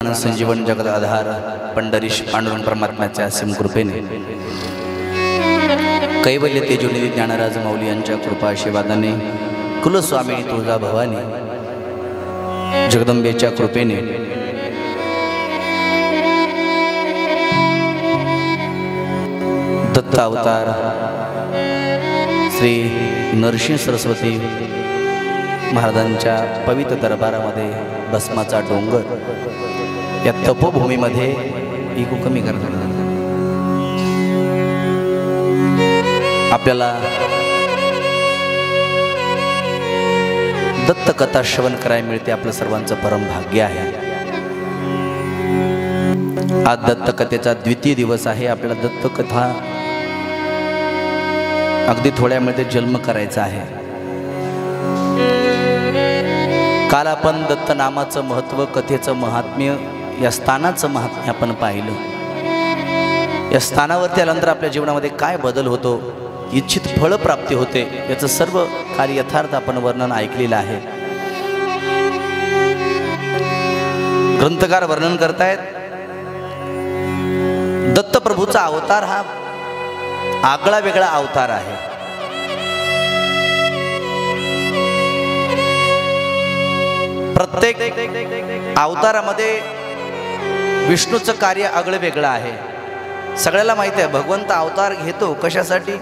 संजीवन जगत आधार पंढरीश पांडुरंग परमात्म्याच्या असीम कृपेने कैवल्य तेजोनिधी ज्ञानराज माऊली यांच्या कृपा आशीर्वादाने कुलस्वामिनी तुळजा भवानी जगदंबेच्या कृपेने दत्त अवतार श्री नरसिंह सरस्वती महाराजांच्या पवित्र दरबारामध्ये भस्माचा डोंगर या तपोभूमीमध्ये इको कमी करतात आपल्याला दत्त कथा श्रवण करायला मिळते। आपलं सर्वांचं परम भाग्य आहे। आज दत्त कथेचा द्वितीय दिवस आहे। आपल्याला दत्त कथा अगदी थोड्यामध्ये जन्म करायचा आहे। काल आपण दत्त नामाचं महत्त्व, कथेचं महात्म्य, या स्थानाचं महात्म्य आपण पाहिलं। या स्थानावरती आल्यानंतर आपल्या जीवनामध्ये काय बदल होतो, इच्छित फळ प्राप्ती होते, याचं सर्व काल यथार्थ आपण वर्णन ऐकलेलं आहे। ग्रंथकार वर्णन करतायत दत्त प्रभूचा अवतार हा आगळा वेगळा अवतार आहे। प्रत्येक अवतारामध्ये विष्णूचं कार्य आगळं वेगळं आहे। सगळ्याला माहिती आहे भगवंत अवतार घेतो कशासाठी,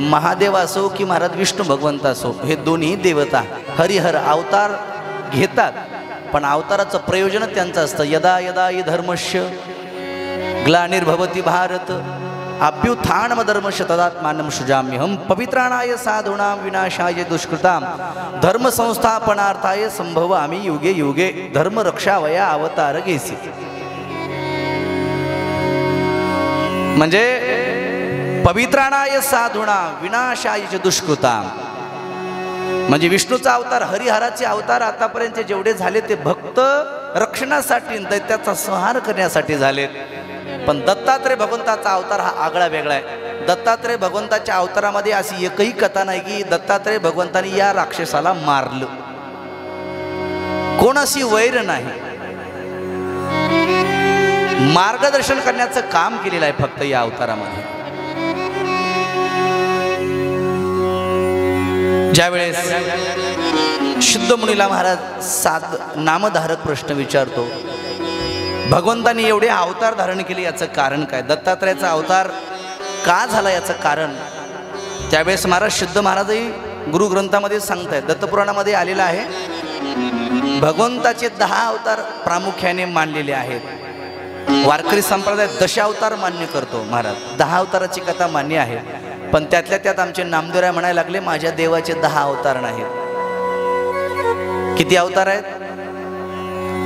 महादेव असो की महाराज विष्णू भगवंत असो, हे दोन्ही देवता हरिहर अवतार घेतात, पण अवताराचं प्रयोजन त्यांचं असतं। यदा यदा हि धर्मस्य ग्लानिर्भवति भारत अभ्युत्थानमधर्मस्य तदात्मानं सृजाम्यहं पवित्राणाय साधूनां विनाशाय दुष्कृतां धर्म संस्थापनार्थाय संभवामि युगे युगे धर्म रक्षावया अवतार घेसी। म्हणजे पवित्राणाय साधूनां विनाशाय दुष्कृतां, म्हणजे विष्णूचा अवतार, हरिहराचे अवतार आतापर्यंत जेवढे झाले ते भक्त रक्षणासाठी, दैत्याचा संहार करण्यासाठी झालेत। पण दत्तात्रय भगवंताचा अवतार हा आगळा वेगळा आहे। दत्तात्रय भगवंताच्या अवतारामध्ये अशी एकही कथा नाही की दत्तात्रय भगवंतांनी या राक्षसाला मारलं, कोणाशी वैर नाही, मार्गदर्शन करण्याचं काम केलेलं आहे फक्त या अवतारामध्ये। ज्यावेळेस शुद्ध मुनीला महाराज नामधारक प्रश्न विचारतो, भगवंतांनी एवढे अवतार धारण केले याचं कारण काय, दत्तात्रयाचा अवतार का झाला याचं कारण। त्यावेळेस महाराज शुद्ध महाराजही गुरुग्रंथामध्ये सांगतायत, दत्तपुराणामध्ये आलेलं आहे, भगवंताचे 10 अवतार प्रामुख्याने मानलेले आहेत। वारकरी संप्रदाय दशावतार मान्य करतो महाराज, 10 अवताराची कथा मान्य आहे, पण त्यातल्या त्यात आमचे नामदेवराय म्हणायला लागले माझ्या देवाचे 10 अवतार नाहीत। किती अवतार आहेत?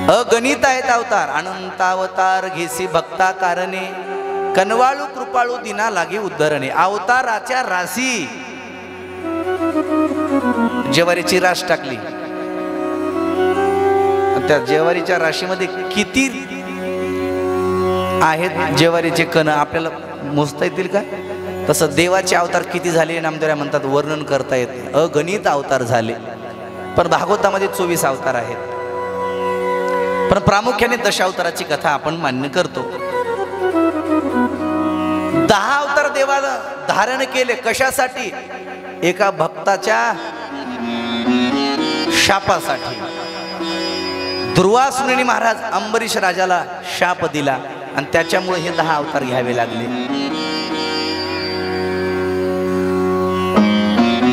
अगणित आहेत अवतार। अनंत अवतार घेसी भक्ता कारणे कनवाळू कृपाळू दिना लागे उद्धरणे। अवताराच्या राशी, जेवारीची रास टाकली, त्या जेवारीच्या राशीमध्ये किती आहेत जेवारीचे कण आपल्याला मोजता येतील का? तसं देवाचे अवतार किती झाले नामदेवराय म्हणतात वर्णन करता येत नाही, अगणित अवतार झाले। पण भागवतामध्ये 24 अवतार आहेत, पण प्रामुख्याने दशावताराची कथा आपण मान्य करतो। 10 अवतार देवाला धारण केले कशासाठी? एका भक्ताच्या शापासाठी। दुर्वासुनी महाराज अंबरीश राजाला शाप दिला आणि त्याच्यामुळे हे 10 अवतार घ्यावे लागले।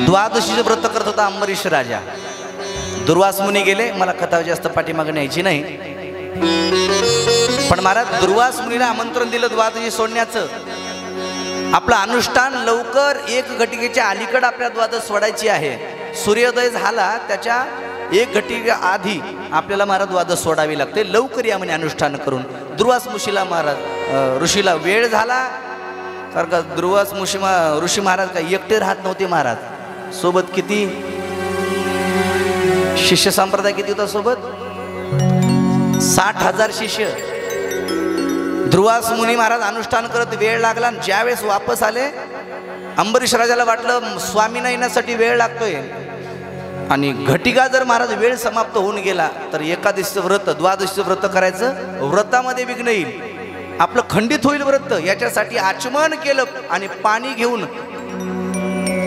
द्वादशीचे व्रत करत होता अंबरीश राजा। दुर्वास मुनी गेले, मला कथा जास्त पाठीमागे न्यायची नाही, पण महाराज दुर्वास मुनीला आमंत्रण दिलं द्वादशी सोडण्याचं। आपलं अनुष्ठान लवकर 1 घटिकेच्या अलीकडे आपल्या द्वादश सोडायची आहे। सूर्योदय झाला त्याच्या 1 घटिका आधी आपल्याला महाराज द्वादश सोडावी लागते। लवकर या म्हणे अनुष्ठान करून। दुर्वास मुशीला महाराज ऋषीला वेळ झाला सारखा, दुर्वास ऋषी महाराज काय एकटे राहत नव्हते महाराज, सोबत किती शिष्य संप्रदाय किती होता सोबत? 60,000 शिष्य। दुर्वास मुनी महाराज अनुष्ठान करत वेळ लागला, ज्यावेळेस वापस आले अंबरीश राजाला वाटलं स्वामींना येण्यासाठी वेळ लागतोय, आणि घटिका जर महाराज वेळ समाप्त होऊन गेला तर एकादशीचं व्रत द्वादशीचं व्रत करायचं, व्रतामध्ये विघ्न येईल, आपलं खंडित होईल व्रत. याच्यासाठी आचमन केलं आणि पाणी घेऊन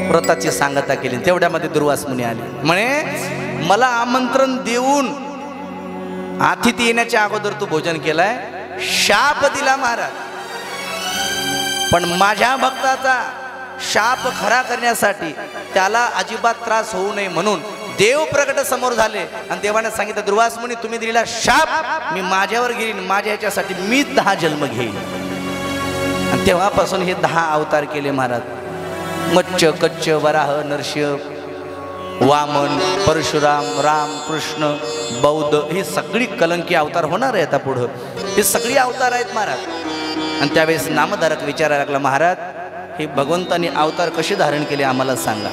व्रताची सांगता केली. तेवढ्यामध्ये दुर्वास मुनी आले, म्हणे मला आमंत्रण देऊन अतिथी येण्याच्या अगोदर तू भोजन केलाय, शाप दिला महाराज. पण माझ्या भक्ताचा शाप खरा करण्यासाठी त्याला अजिबात त्रास होऊ नये म्हणून देव प्रकट समोर झाले आणि देवाने सांगितलं, दुर्वास मुनी तुम्ही दिलेला शाप मी माझ्यावर घेईन, माझ्या ह्याच्यासाठी मी 10 जन्म घेईन. आणि तेव्हापासून हे 10 अवतार केले महाराज. मच्छ, कच्छ, वराह, नरसिंह, वामन, परशुराम, राम, कृष्ण, बौद्ध, ही सगळी कलंकी अवतार होणार आहे आता पुढं. हे सगळी अवतार आहेत महाराज. आणि त्यावेळेस नामधारक विचारायला लागला, महाराज हे भगवंतांनी अवतार कसे धारण केले आम्हाला सांगा.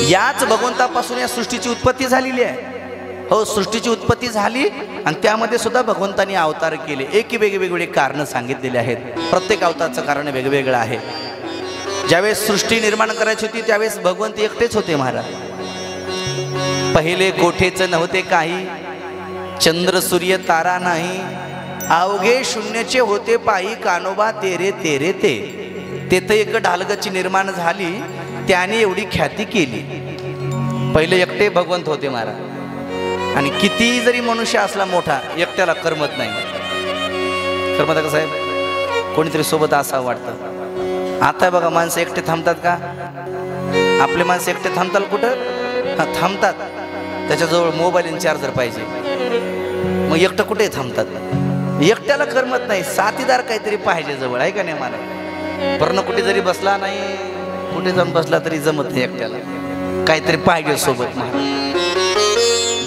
याच भगवंतापासून या सृष्टीची उत्पत्ती झालेली आहे. हो, सृष्टीची उत्पत्ती झाली आणि त्यामध्ये सुद्धा भगवंतांनी अवतार केले. एकी वेगवेगळे कारण सांगितलेले आहेत. प्रत्येक अवताराचं कारण वेगवेगळं आहे. ज्यावेळेस सृष्टी निर्माण करायची होती त्यावेळेस भगवंत एकटेच होते महाराज. पहिले कोठेच नव्हते काही, चंद्र सूर्य तारा नाही, अवघे शून्यचे होते पायी, कानोबा तेरे तेरे ते. तेथे एक ढालगची निर्माण झाली, त्याने एवढी ख्याती केली. पहिले एकटे भगवंत होते महाराज. आणि किती जरी मनुष्य असला मोठा, एकट्याला करमत नाही. करमत का साहेब? कोणीतरी सोबत असावं वाटतं. आता बघा माणसं एकटे थांबतात का? आपले माणसं एकटे थांबतात कुठं? थांबतात. त्याच्याजवळ मोबाईल आणि चार्जर पाहिजे. मग एकटं कुठे थांबतात? एकट्याला करमत नाही, साथीदार काहीतरी पाहिजे जवळ, आहे का नाही? मला पर्ण कुठे जरी बसला नाही, कुठे जाऊन बसला तरी जमत नाही, एकट्याला काहीतरी पाहिजे सोबत.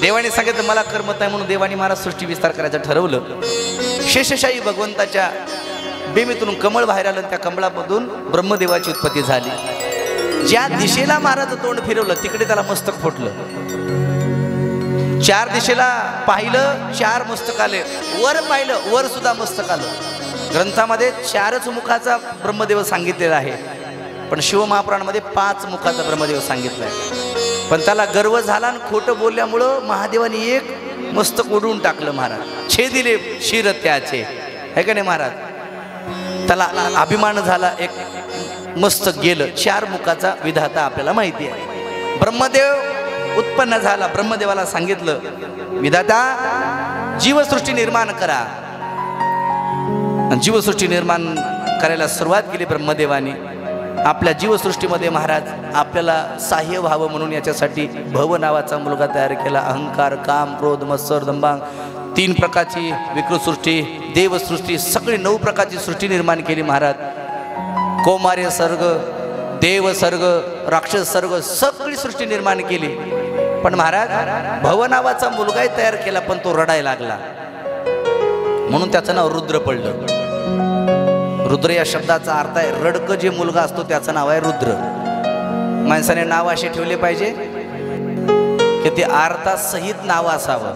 देवाने सांगितलं मला करमत नाही म्हणून देवाने महाराज सृष्टी विस्तार करायचं ठरवलं. शेषशाही भगवंताच्या बेमीतून कमळ बाहेर आलं, त्या कमळामधून ब्रह्मदेवाची उत्पत्ती झाली. ज्या दिशेला महाराज तोंड फिरवलं तिकडे त्याला मस्तक फुटलं. 4 दिशेला पाहिलं 4 मस्तक आले, वर पाहिलं वर सुद्धा मस्तक आलं. ग्रंथामध्ये 4च मुखाचा ब्रह्मदेव सांगितलेला आहे, पण शिवमहापुराणामध्ये 5 मुखाचा ब्रह्मदेव सांगितलाय. पण त्याला गर्व झाला आणि खोटं बोलल्यामुळं महादेवाने एक मस्तक उडवून टाकलं महाराज. छेदिले शिर त्याचे, है का नाही महाराज? त्याला अभिमान झाला, एक मस्तक गेलं. 4 मुखाचा विधाता आपल्याला माहिती आहे. ब्रह्मदेव उत्पन्न झाला. ब्रह्मदेवाला सांगितलं, विधाता जीवसृष्टी निर्माण करा. जीवसृष्टी निर्माण करायला सुरुवात केली ब्रह्मदेवाने. आपल्या जीवसृष्टीमध्ये महाराज आपल्याला सहाय्य व्हावं म्हणून याच्यासाठी भव नावाचा मुलगा तयार केला. अहंकार, काम, क्रोध, मत्सर, दंभांग 3 प्रकारची विकृत सृष्टी, देवसृष्टी, सगळी 9 प्रकारची सृष्टी निर्माण केली महाराज. कौमार्य सर्ग, देव सर्ग, राक्षस सर्ग, सगळी सृष्टी निर्माण केली. पण महाराज भव नावाचा मुलगाही तयार केला, पण तो रडायला लागला म्हणून त्याचं नाव रुद्र पडलं. रुद्र या शब्दाचा अर्थ आहे रडकं जे मुलगा असतो त्याचं नाव आहे रुद्र. माणसाने नाव असे ठेवले पाहिजे की ते अर्थासहित नाव असावं.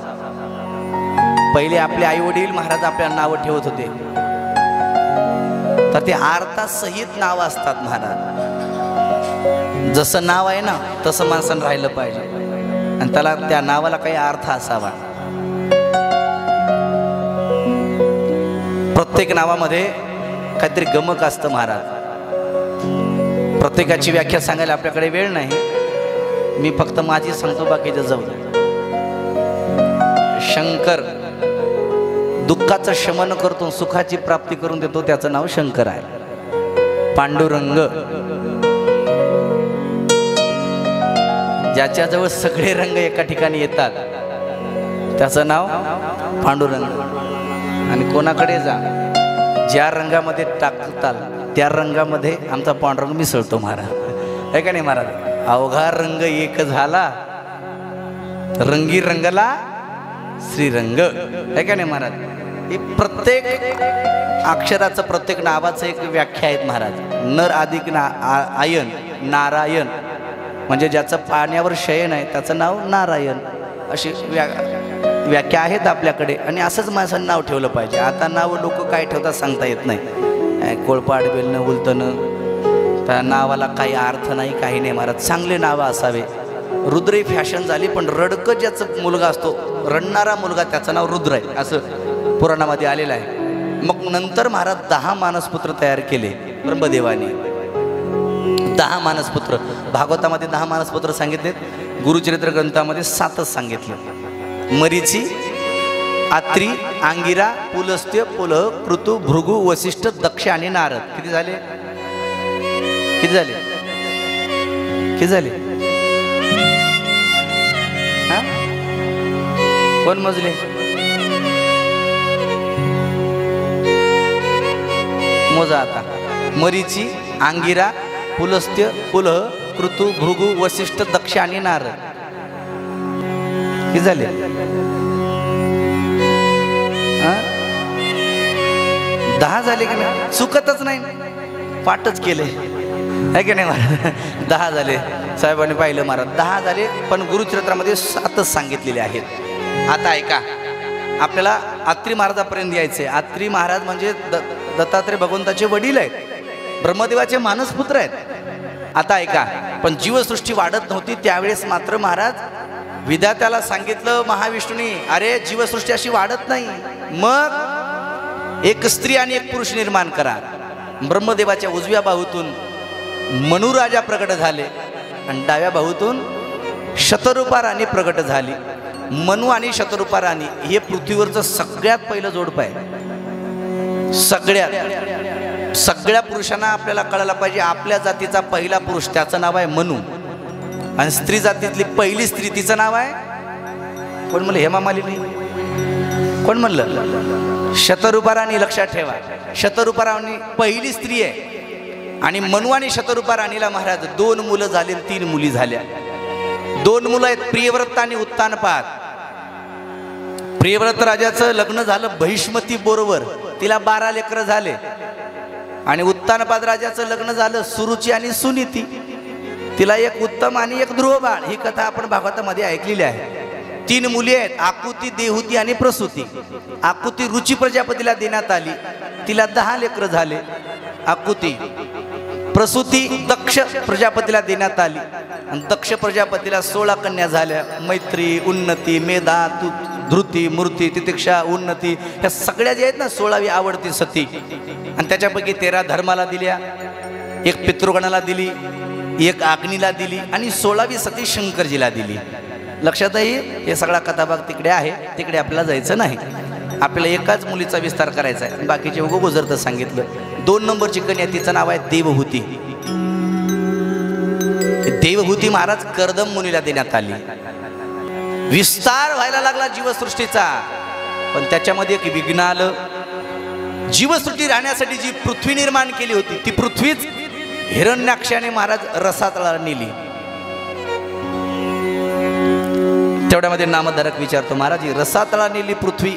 पहिले आपले आई वडील महाराज आपल्याला नावं ठेवत होते, तर ते अर्थासहित नाव असतात महाराज. जसं नाव आहे ना तसं माणसानं राहिलं पाहिजे आणि त्याला त्या नावाला काही अर्थ असावा. प्रत्येक नावामध्ये काहीतरी गमक असतं महाराज. प्रत्येकाची व्याख्या सांगायला आपल्याकडे वेळ नाही, मी फक्त माझी सांगतो, बाकीचं जाऊ दे. शंकर दुःखाचं शमन करतो, सुखाची प्राप्ती करून देतो, त्याचं नाव शंकर आहे. पांडुरंग ज्याच्याजवळ सगळे रंग एका ठिकाणी येतात त्याचं नाव पांडुरंग. आणि कोणाकडे जा, ज्या रंगामध्ये टाकताल त्या रंगामध्ये आमचा पांडुरंग मिसळतो महाराज, आहे का नाही महाराज? अवघा रंग एक झाला, रंगी रंगला श्रीरंग, आहे का नाही महाराज? हे प्रत्येक अक्षराचं, प्रत्येक नावाचं एक व्याख्या आहेत महाराज. नर अधिक आयन, नारायण म्हणजे ज्याचं पाण्यावर शयन आहे त्याचं नाव नारायण, अशी व्याख्या आहेत आपल्याकडे. आणि असंच माणसानं नाव ठेवलं पाहिजे. आता नाव लोक काय ठेवतात सांगता येत नाही. कोळपाड बेलणं उलतणं, त्या नावाला काही अर्थ नाही, काही नाही महाराज. चांगले नावं असावे. रुद्र ही फॅशन झाली, पण रडकं ज्याचं मुलगा असतो, रडणारा मुलगा, त्याचं नाव रुद्र आहे असं पुराणामध्ये आलेलं आहे. मग नंतर महाराज 10 मानसपुत्र तयार केले ब्रह्मदेवाने. 10 मानसपुत्र. भागवतामध्ये 10 मानसपुत्र सांगितलेत, गुरुचरित्र ग्रंथामध्ये 7च सांगितलं. मरीची, आत्री, अंगिरा, पुलस्त्य, पुलह, कृतु, भृगु, वसिष्ठ, दक्ष आणि नारद. किती झाले? किती झाले? किती झाले? हा, कोण मोजले? मोजा आता. मरीची, अंगिरा, पुलस्त्य, पुलह, कृतु, भृगु, वसिष्ठ, दक्ष आणि नारद. किती झाले? 10 झाले की नाही? चुकतच नाही, पाठच केले आहे की नाही? 10 झाले. साहेबांनी पाहिलं महाराज 10 झाले, पण गुरुचरित्रामध्ये 7च सांगितलेले आहेत. आता ऐका, आपल्याला अत्रि महाराजापर्यंत यायचे. अत्रि महाराज म्हणजे दत्तात्रय भगवंताचे वडील आहेत, ब्रह्मदेवाचे मानसपुत्र आहेत. आता ऐका, पण जीवसृष्टी वाढत नव्हती त्यावेळेस मात्र महाराज विधात्याला सांगितलं महाविष्णूने, अरे जीवसृष्टी अशी वाढत नाही, मग एक स्त्री आणि एक पुरुष निर्माण करा. ब्रह्मदेवाच्या उजव्या बाहूतून मनुराजा प्रकट झाले आणि डाव्या बाहूतून शतरूपा राणी प्रकट झाली. मनु आणि शतरूपा राणी हे पृथ्वीवरचं सगळ्यात पहिलं जोडपं आहे. सगळ्या पुरुषांना आपल्याला कळायला पाहिजे, आपल्या जातीचा पहिला पुरुष त्याचं नाव आहे मनु, आणि स्त्री जातीतली पहिली स्त्री तिचं नाव आहे कोण म्हणलं? हेमा मालिनी. कोण म्हणलं? शतरूपा राणी. लक्षात ठेवा, शतरूपा राणी पहिली स्त्री आहे. आणि मनु आणि शतरूपा राणीला महाराज 2 मुलं झाली, 3 मुली झाल्या. 2 मुलं आहेत, प्रियव्रत आणि उत्तानपाद. प्रियव्रत राजाचं लग्न झालं बहिष्मती बरोबर, तिला 12 लेकरं झाले. आणि उत्तानपाद राजाचं लग्न झालं सुरुची आणि सुनीती, तिला एक उत्तम आणि एक ध्रुव बाळ. ही कथा आपण भागवतामध्ये ऐकलेली आहे. 3 मुली आहेत, आकुती, देहुती आणि प्रसूती. आकुती रुची प्रजापतीला देण्यात आली, तिला 10 लेकरं झाले. आकुती. प्रसूती दक्ष प्रजापतीला देण्यात आली, आणि दक्ष प्रजापतीला 16 कन्या झाल्या. मैत्री, उन्नती, मेधा, धृती, मूर्ती, तितिक्षा, उन्नती, ह्या सगळ्या ज्या आहेत ना 16वी आवडती सती. आणि त्याच्यापैकी 13 धर्माला दिल्या, 1 पितृगणाला दिली, 1 अग्नीला दिली, आणि 16वी सती शंकरजीला दिली. लक्षात आहे, हे सगळा कथाभाग तिकडे आहे, तिकडे आपल्याला जायचं नाही. आपल्याला एकाच मुलीचा विस्तार करायचा आहे, बाकीचे उगोजरतं सांगितलं. 2 नंबरची कन्या, तिचं नाव आहे देवहूती. देवहूती महाराज कर्दम मुनीला देण्यात आली. विस्तार व्हायला लागला जीवसृष्टीचा, पण त्याच्यामध्ये एक विघ्न आलं. जीवसृष्टी राहण्यासाठी जी पृथ्वी निर्माण केली होती, ती पृथ्वीच हिरण्याक्षाने महाराज रसातळाला नेली. तेवढ्यामध्ये नामधारक विचारतो, महाराज रसातळा नेली पृथ्वी,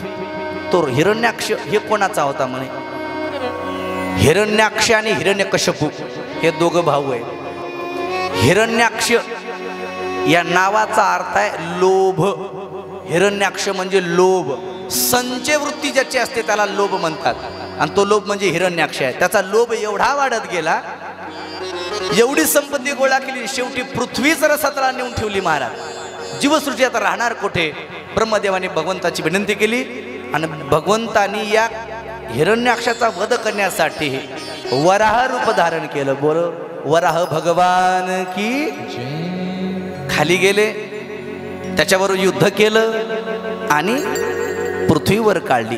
तो हिरण्याक्ष हे कोणाचा होता? म्हणे हिरण्याक्ष आणि हिरण्यकश्यपू हे 2 भाऊ आहे. हिरण्याक्ष या नावाचा अर्थ आहे लोभ. हिरण्याक्ष म्हणजे लोभ, संचय वृत्ती ज्याची असते त्याला लोभ म्हणतात, आणि तो लोभ म्हणजे हिरण्याक्ष आहे. त्याचा लोभ एवढा वाढत गेला, एवढी संपत्ती गोळा केली, शेवटी पृथ्वीच रसातळा नेऊन ठेवली. महाराज जीवसृष्टी आता राहणार कुठे? ब्रह्मदेवाने भगवंताची विनंती केली, आणि भगवंतानी या हिरण्याक्षाचा वध करण्यासाठी वराह रूप धारण केलं. बोल वराह भगवान की. खाली गेले, त्याच्याबरोबर युद्ध केलं आणि पृथ्वीवर काढली.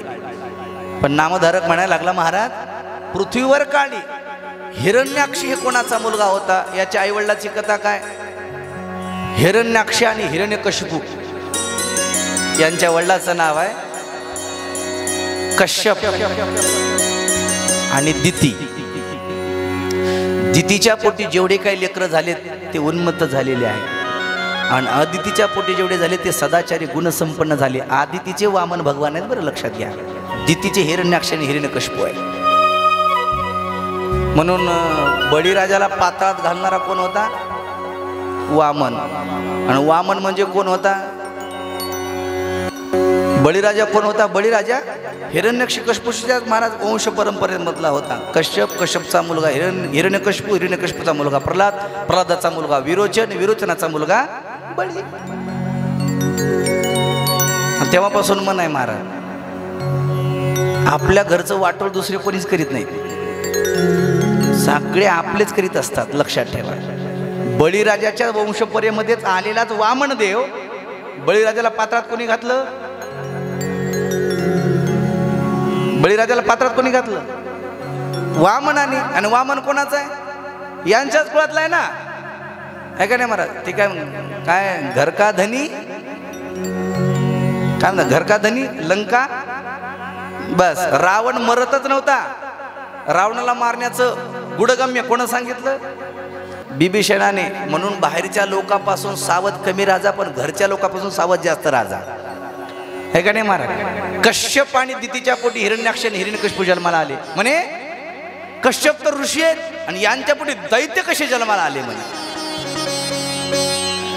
पण नामधारक म्हणायला लागला, महाराज पृथ्वीवर काढली. हिरण्याक्ष हे कोणाचा मुलगा होता? याच्या आईवडिलाची कथा काय? हिरण्याक्ष आणि हिरण्यकश्यपू यांच्या वडिलाचं नाव आहे कश्यप आणि दिती. दितीच्या पोटी जेवढे काही लेकरं झालेत ते उन्मत्त झालेले आहे, आणि अदितीच्या पोटी जेवढे झाले ते सदाचारी गुणसंपन्न झाले. आदितीचे वामन भगवान आहेत, बरं लक्षात घ्या. दितीचे हिरण्याक्ष आणि हिरण्यकश्यपू आहे. म्हणून बळीराजाला पाताळात घालणारा कोण होता? वामन. आणि वामन म्हणजे कोण होता? बळीराजा कोण होता? बळीराजा हिरण्यकश्यपूच्या महाराज वंश परंपरेमधला होता. कश्यप, कश्यपचा मुलगा हिरण्यकश्यपू, हिरण्यकश्यपूचा मुलगा प्रल्हाद, प्रल्हादाचा मुलगा विरोचन, विरोचनाचा मुलगा बळी. तेव्हापासून मन आहे महाराज, आपल्या घरचं वाटोळ दुसरे कोणीच करीत नाही, सगळे आपलेच करीत असतात. लक्षात ठेवा. बळीराजाच्या वंशपरेमध्येच आलेलाच वामन देव, बळीराजाला पात्रात कोणी घातलं? बळीराजाला पात्रात कोणी घातलं? वामनाने. आणि वामन कोणाचा आहे? यांच्याच कुळातला आहे ना, आहे का नाही महाराज? ते काय काय घर का धनी, काय म्हणतात, घर का धनी लंका. बस रावण मरतच नव्हता. रावणाला मारण्याचं गुडगम्य कोण सांगितलं? बिभीषणाने. म्हणून बाहेरच्या लोकांपासून सावध कमी राजा, पण घरच्या लोकांपासून सावध जास्त राजा, हे का नाही महाराज? कश्यप आणि दितीच्या पोटी हिरण्याक्ष आणि हिरण्यकशिपू जन्माला आले म्हणे. कश्यप तर ऋषी आहेत आणि यांच्या पोटी दैत्य कसे जन्माला आले म्हणे.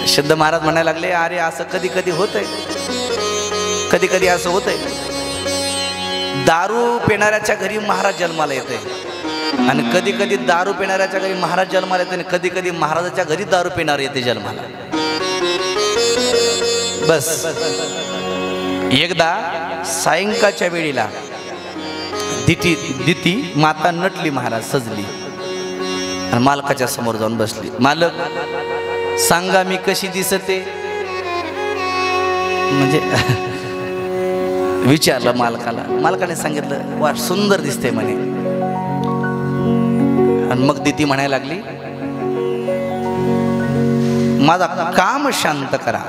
सिद्ध महाराज म्हणायला लागले, अरे असं कधी कधी होतंय, कधी कधी असं होतंय. दारू पिणाऱ्याच्या घरी महाराज जन्माला येते आणि कधी कधी दारू पिणाऱ्याच्या घरी महाराज जन्माला येते आणि कधी कधी महाराजाच्या घरी दारू पिणार येते जन्माला. बस एकदा सायंकाळच्या वेळेला दिती माता नटली महाराज, सजली आणि मालकाच्या समोर जाऊन बसली. मालक सांगा मी कशी दिसते? म्हणजे विचारलं मालकाला. मालकाने सांगितलं, वा सुंदर दिसते म्हणे. आणि मग दिती म्हणायला लागली, माझा काम शांत करा.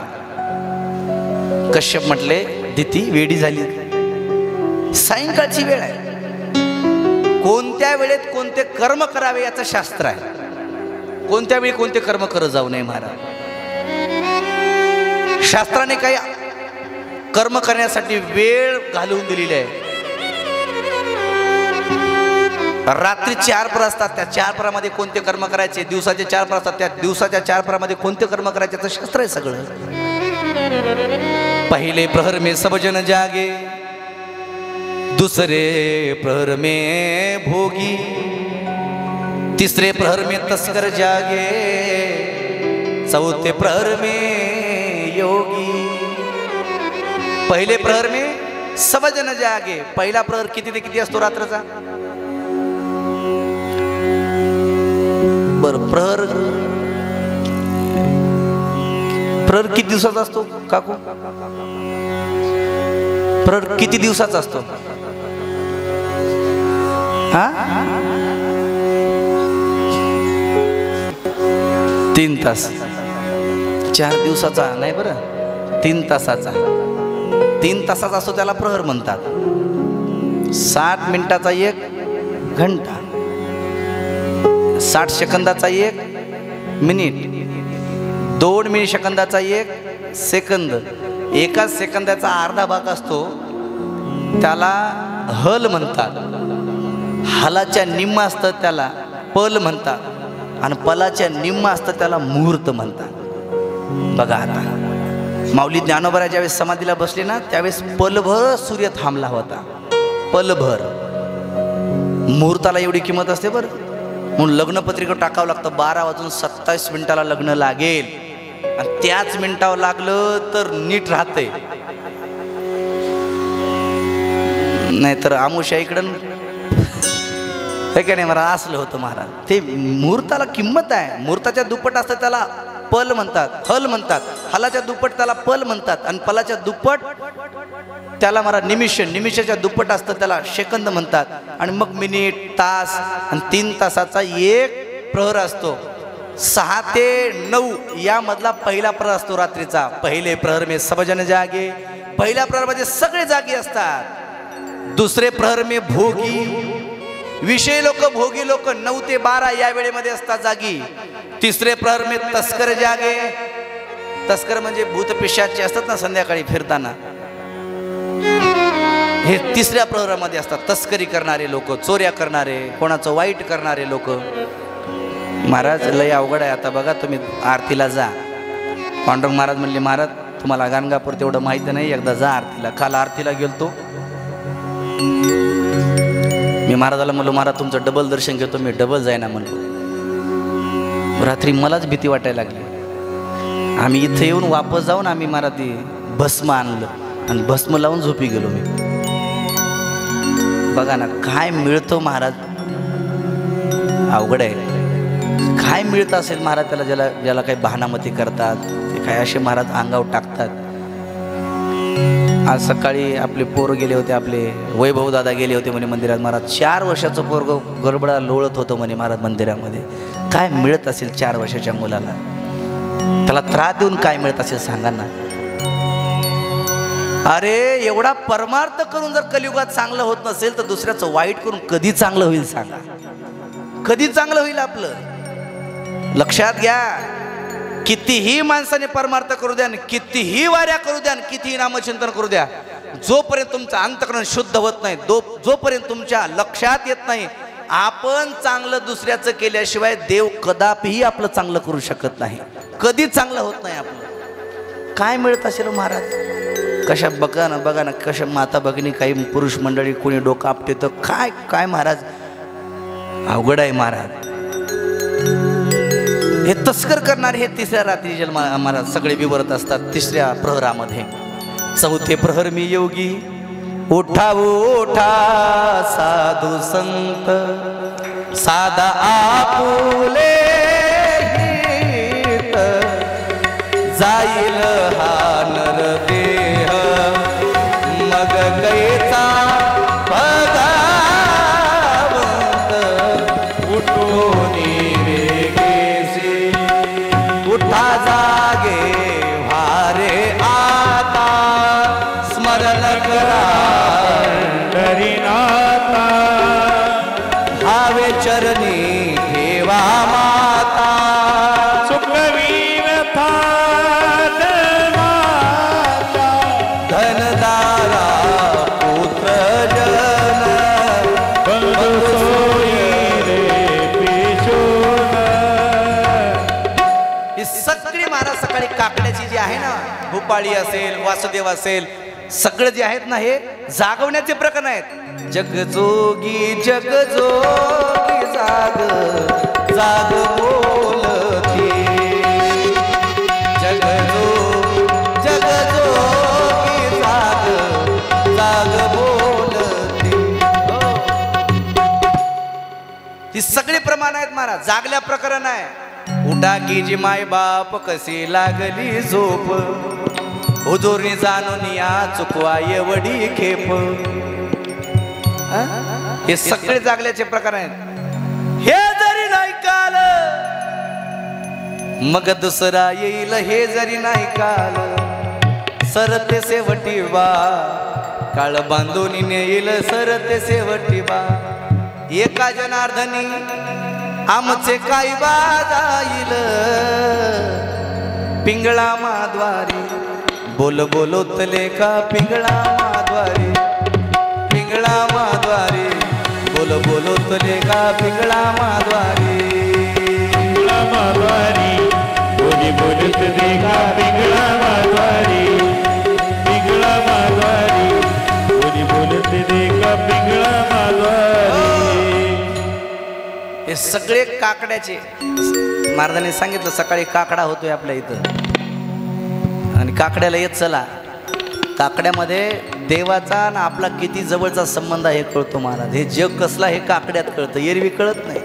कश्यप म्हटले, दिती वेडी झाली, सायंकाळची वेळ आहे, कोणत्या वेळेत कोणते कर्म करावे याचं शास्त्र आहे. कोणत्या वेळी कोणते कर्म करत जाऊ नये महाराज. शास्त्राने काही कर्म करण्यासाठी वेळ घालवून दिलेली आहे. रात्री 4 प्रहर असतात, त्या 4 प्रहरामध्ये कोणते कर्म करायचे, दिवसाचे 4 प्रहर असतात, त्या दिवसाच्या 4 प्रहरामध्ये कोणते कर्म करायचे याचं शास्त्र आहे सगळं. पहिले प्रहर में सब जन जागे, दूसरे प्रहर में भोगी, तीसरे प्रहर में तस्कर जागे, चौथे प्रहर में योगी. पहिले प्रहर में सब जन जागे. पहिला प्रहर किती ते किती असतो रात्रचा? बर प्रहर किती दिवसाचा असतो काकू? प्रहर किती दिवसाचा असतो? हा 3 तास. 4 दिवसाचा नाही बरं, 3 तासाचा. 3 तासाचा असतो त्याला प्रहर म्हणतात. 60 मिनिटाचा 1 घंटा, 60 सेकंदाचा 1 मिनिट, 2 मिली सेकंदाचा 1 सेकंद, 1 सेकंदाचा अर्धा भाग असतो त्याला हल म्हणतात. हलाच्या निम्म असतं त्याला पल म्हणतात आणि पलाच्या निम्म असतं त्याला मुहूर्त म्हणतात. बघा आता माऊली ज्ञानोबा ज्यावेळेस समाधीला बसले ना, त्यावेळेस पलभर सूर्य थांबला होता. पलभर. मुहूर्ताला एवढी किंमत असते बरं. म्हणून लग्नपत्रिका टाकावं लागतं. 12:27 लग्न लागेल आणि त्याच मिनिटावर लागलं तर नीट राहतंय, नाहीतर आमुष्या इकडं हे काय नाही मला असलं होतं महाराज. ते मुहूर्ताला किंमत आहे. मुहूर्ताच्या दुप्पट असतं त्याला पल म्हणतात, हल म्हणतात. हलाच्या दुप्पट त्याला पल म्हणतात आणि पलाच्या दुप्पट त्याला मला निमिष, निमिषाच्या दुप्पट असतं त्याला सेकंद म्हणतात. आणि मग मिनिट, तास आणि 3 तासाचा 1 प्रहर असतो. 6 ते 9 यामधला पहिला प्रहर असतो रात्रीचा. पहिले प्रहर में सब जन जागे. पहिल्या प्रहरमध्ये सगळे जागी असतात. दुसरे प्रहर में भोगी, विषय लोक, भोगी लोक 9 ते 12 या वेळेमध्ये असतात जागी. तिसरे प्रहर में तस्कर जागे. तस्कर म्हणजे भूत पिशाचे असतात ना संध्याकाळी फिरताना, हे 3ऱ्या प्रहरामध्ये असतात. तस्करी करणारे लोक, चोऱ्या करणारे, कोणाचं वाईट करणारे लोक. महाराज लय अवघड आहे. आता बघा तुम्ही आरतीला जा. पांडुरंग महाराज म्हणले, महाराज तुम्हाला गाणगापूर तेवढं माहिती नाही, एकदा जा आरतीला. काल आरतीला गेलतो मी. महाराजाला म्हणलो, महाराज तुमचं डबल दर्शन घेतो. मी डबल जाईना म्हणलो. रात्री मलाच भीती वाटायला लागली. आम्ही इथे येऊन वापस जाऊन आम्ही महाराज ते भस्म आणलं आणि भस्म लावून झोपी गेलो मी. बघा ना काय मिळतो महाराज, अवघड आहे. काय मिळतं असेल महाराज त्याला, ज्याला काही बहानामती करतात ते काय असे महाराज अंगावर टाकतात. आज सकाळी आपले पोरं गेले होते, आपले वैभव दादा गेले होते म्हणे मंदिरात. महाराज 4 वर्षाचं पोरग गडबडा लोळत होतं म्हणे महाराज मंदिरामध्ये. काय मिळत असेल 4 वर्षाच्या मुलाला, त्याला त्रास देऊन काय मिळत असेल सांगा ना. अरे एवढा परमार्थ करून जर कलियुगात चांगलं होत नसेल तर दुसऱ्याचं वाईट करून कधी चांगलं होईल सांगा, कधी चांगलं होईल आपलं. लक्षात घ्या, कितीही माणसाने परमार्थ करू द्या, कितीही वाऱ्या करू द्या, कितीही नामचिंतन करू द्या, जोपर्यंत तुमचं अंतःकरण शुद्ध होत नाही, जोपर्यंत तुमच्या लक्षात येत नाही आपण चांगलं दुसऱ्याचं केल्याशिवाय देव कदापिही आपलं चांगलं करू शकत नाही, कधी चांगलं होत नाही आपलं. काय मिळत असेल महाराज. कशा बघा ना कशा माता भगिनी, काही पुरुष मंडळी कोणी डोकं आपटे तर काय काय महाराज अवघड आहे महाराज. हे तस्कर करणारे हे 3ऱ्या रात्री जन्म महाराज सगळे विवरत असतात. 3ऱ्या प्रहरामध्ये 4थे प्रहर मी योगी उठा उठा साधू संत साधा आपुले हित जाईल हा नर देह मग कैचा भगवंत उठोनी वेगेसी उठा जागे भारे आता स्मरण करा हरिनाथा भावे चरणी ठेवा माता सुखवीर थान माता धनदारा पुत्र जन बंधु सोई रे पिशोन. ही सगळी महाराज सकाळी काकड्याची जी आहे ना, भूपाळी असेल वासुदेव असेल, सगळं जे आहेत ना हे जागवण्याचे प्रकरण आहेत. जगजोगी जगजोगी जाग जाग बोलती जगजोगी जगजोगी जाग जाग बोलती. ही सगळी प्रमाण आहेत महाराज, जागल्या प्रकरण आहे. उठा की जी माय बाप कशी लागली झोप हुजूरनी जाणून या चुकवा एवढी खेप. हे सगळे जागल्याचे प्रकार आहेत. हे जरी नाही काल मग दुसरा येईल, हे जरी नाही काल सरते शेवटी बा काळ बांधून नेईल सरते शेवटी बा. एका जनार्दनी आमचे काही बा जाईल पिंगळा माद्वारी बोल बोलोतले का पिंगळा माद्वारी पिंगळा माद्वारी बोल बोलोतले का पिंगळा माद्वारी पिंगळा माद्वारी बोली बोलत देगा पिंगळा माद्वारी पिंगळा माद्वारी बोली बोलत देगा पिंगळा माद्वारी. हे सगळे काकड्याचे. महाराजांनी सांगितलं सकाळी काकडा होतोय आपल्या इथं आणि काकड्याला येत चला. काकड्यामध्ये देवाचा आणि आपला किती जवळचा संबंध आहे हे कळतो महाराज. हे जग कसला हे काकड्यात कळतं, एरवी कळत नाही.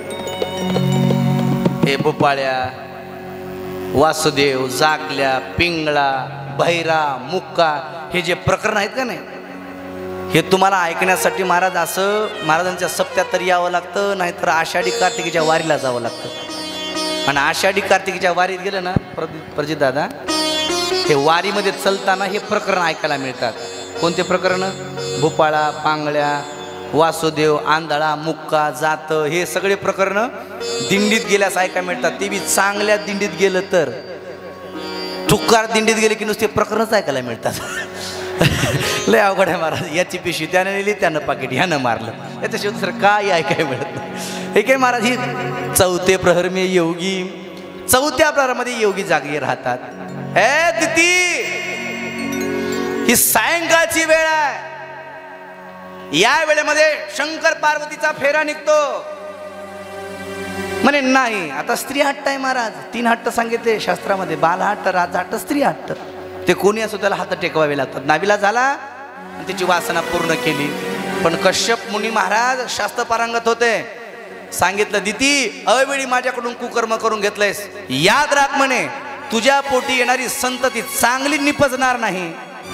हे भोपाळ्या वासुदेव जागल्या पिंगळा भैरा मुक्का हे जे प्रकरण आहेत का नाही, हे तुम्हाला ऐकण्यासाठी महाराज असं महाराजांच्या सप्त्यात तरी यावं लागतं, नाहीतर आषाढी कार्तिकीच्या वारीला जावं लागतं. आणि आषाढी कार्तिकीच्या वारीत गेलं ना प्रजित दादा, हे वारीमध्ये चलताना हे प्रकरण ऐकायला मिळतात. कोणते प्रकरण? भोपाळा पांगळ्या वासुदेव आंधळा मुक्का जात हे सगळे प्रकरण दिंडीत गेल्यास ऐकायला मिळतात. ते बी चांगल्या दिंडीत गेलं तर. तुकार दिंडीत गेले की नुसते प्रकरणच ऐकायला मिळतात. लय अवघड आहे महाराज. याची पिशवी त्यानं नेली, त्यानं पाकिट ह्यानं मारलं, याच्याशिवाय दुसरं काय ऐकायला मिळत नाही. हे काय महाराज, ही 4थे प्रहर में योगी, 4थ्या प्रहरामध्ये योगी जागी राहतात. हे तिथी ही सायंकाळची वेळ आहे. या वेळेमध्ये शंकर पार्वतीचा फेरा निघतो. म्हणे नाही, आता स्त्री हट्ट आहे महाराज. 3 हट्ट सांगितले शास्त्रामध्ये, बाल हट्ट, राज हट्ट, स्त्री हट्ट. ते कोणी असो त्याला हात टेकवावे लागतात. नावीला झाला आणि त्याची वासना पूर्ण केली. पण कश्यप मुनी महाराज शास्त्र पारंगत होते. सांगितलं, दिती अवेळी माझ्याकडून कुकर्म करून घेतलंयस, याद राख म्हणे, तुझ्या पोटी येणारी संतती चांगली निपजणार नाही,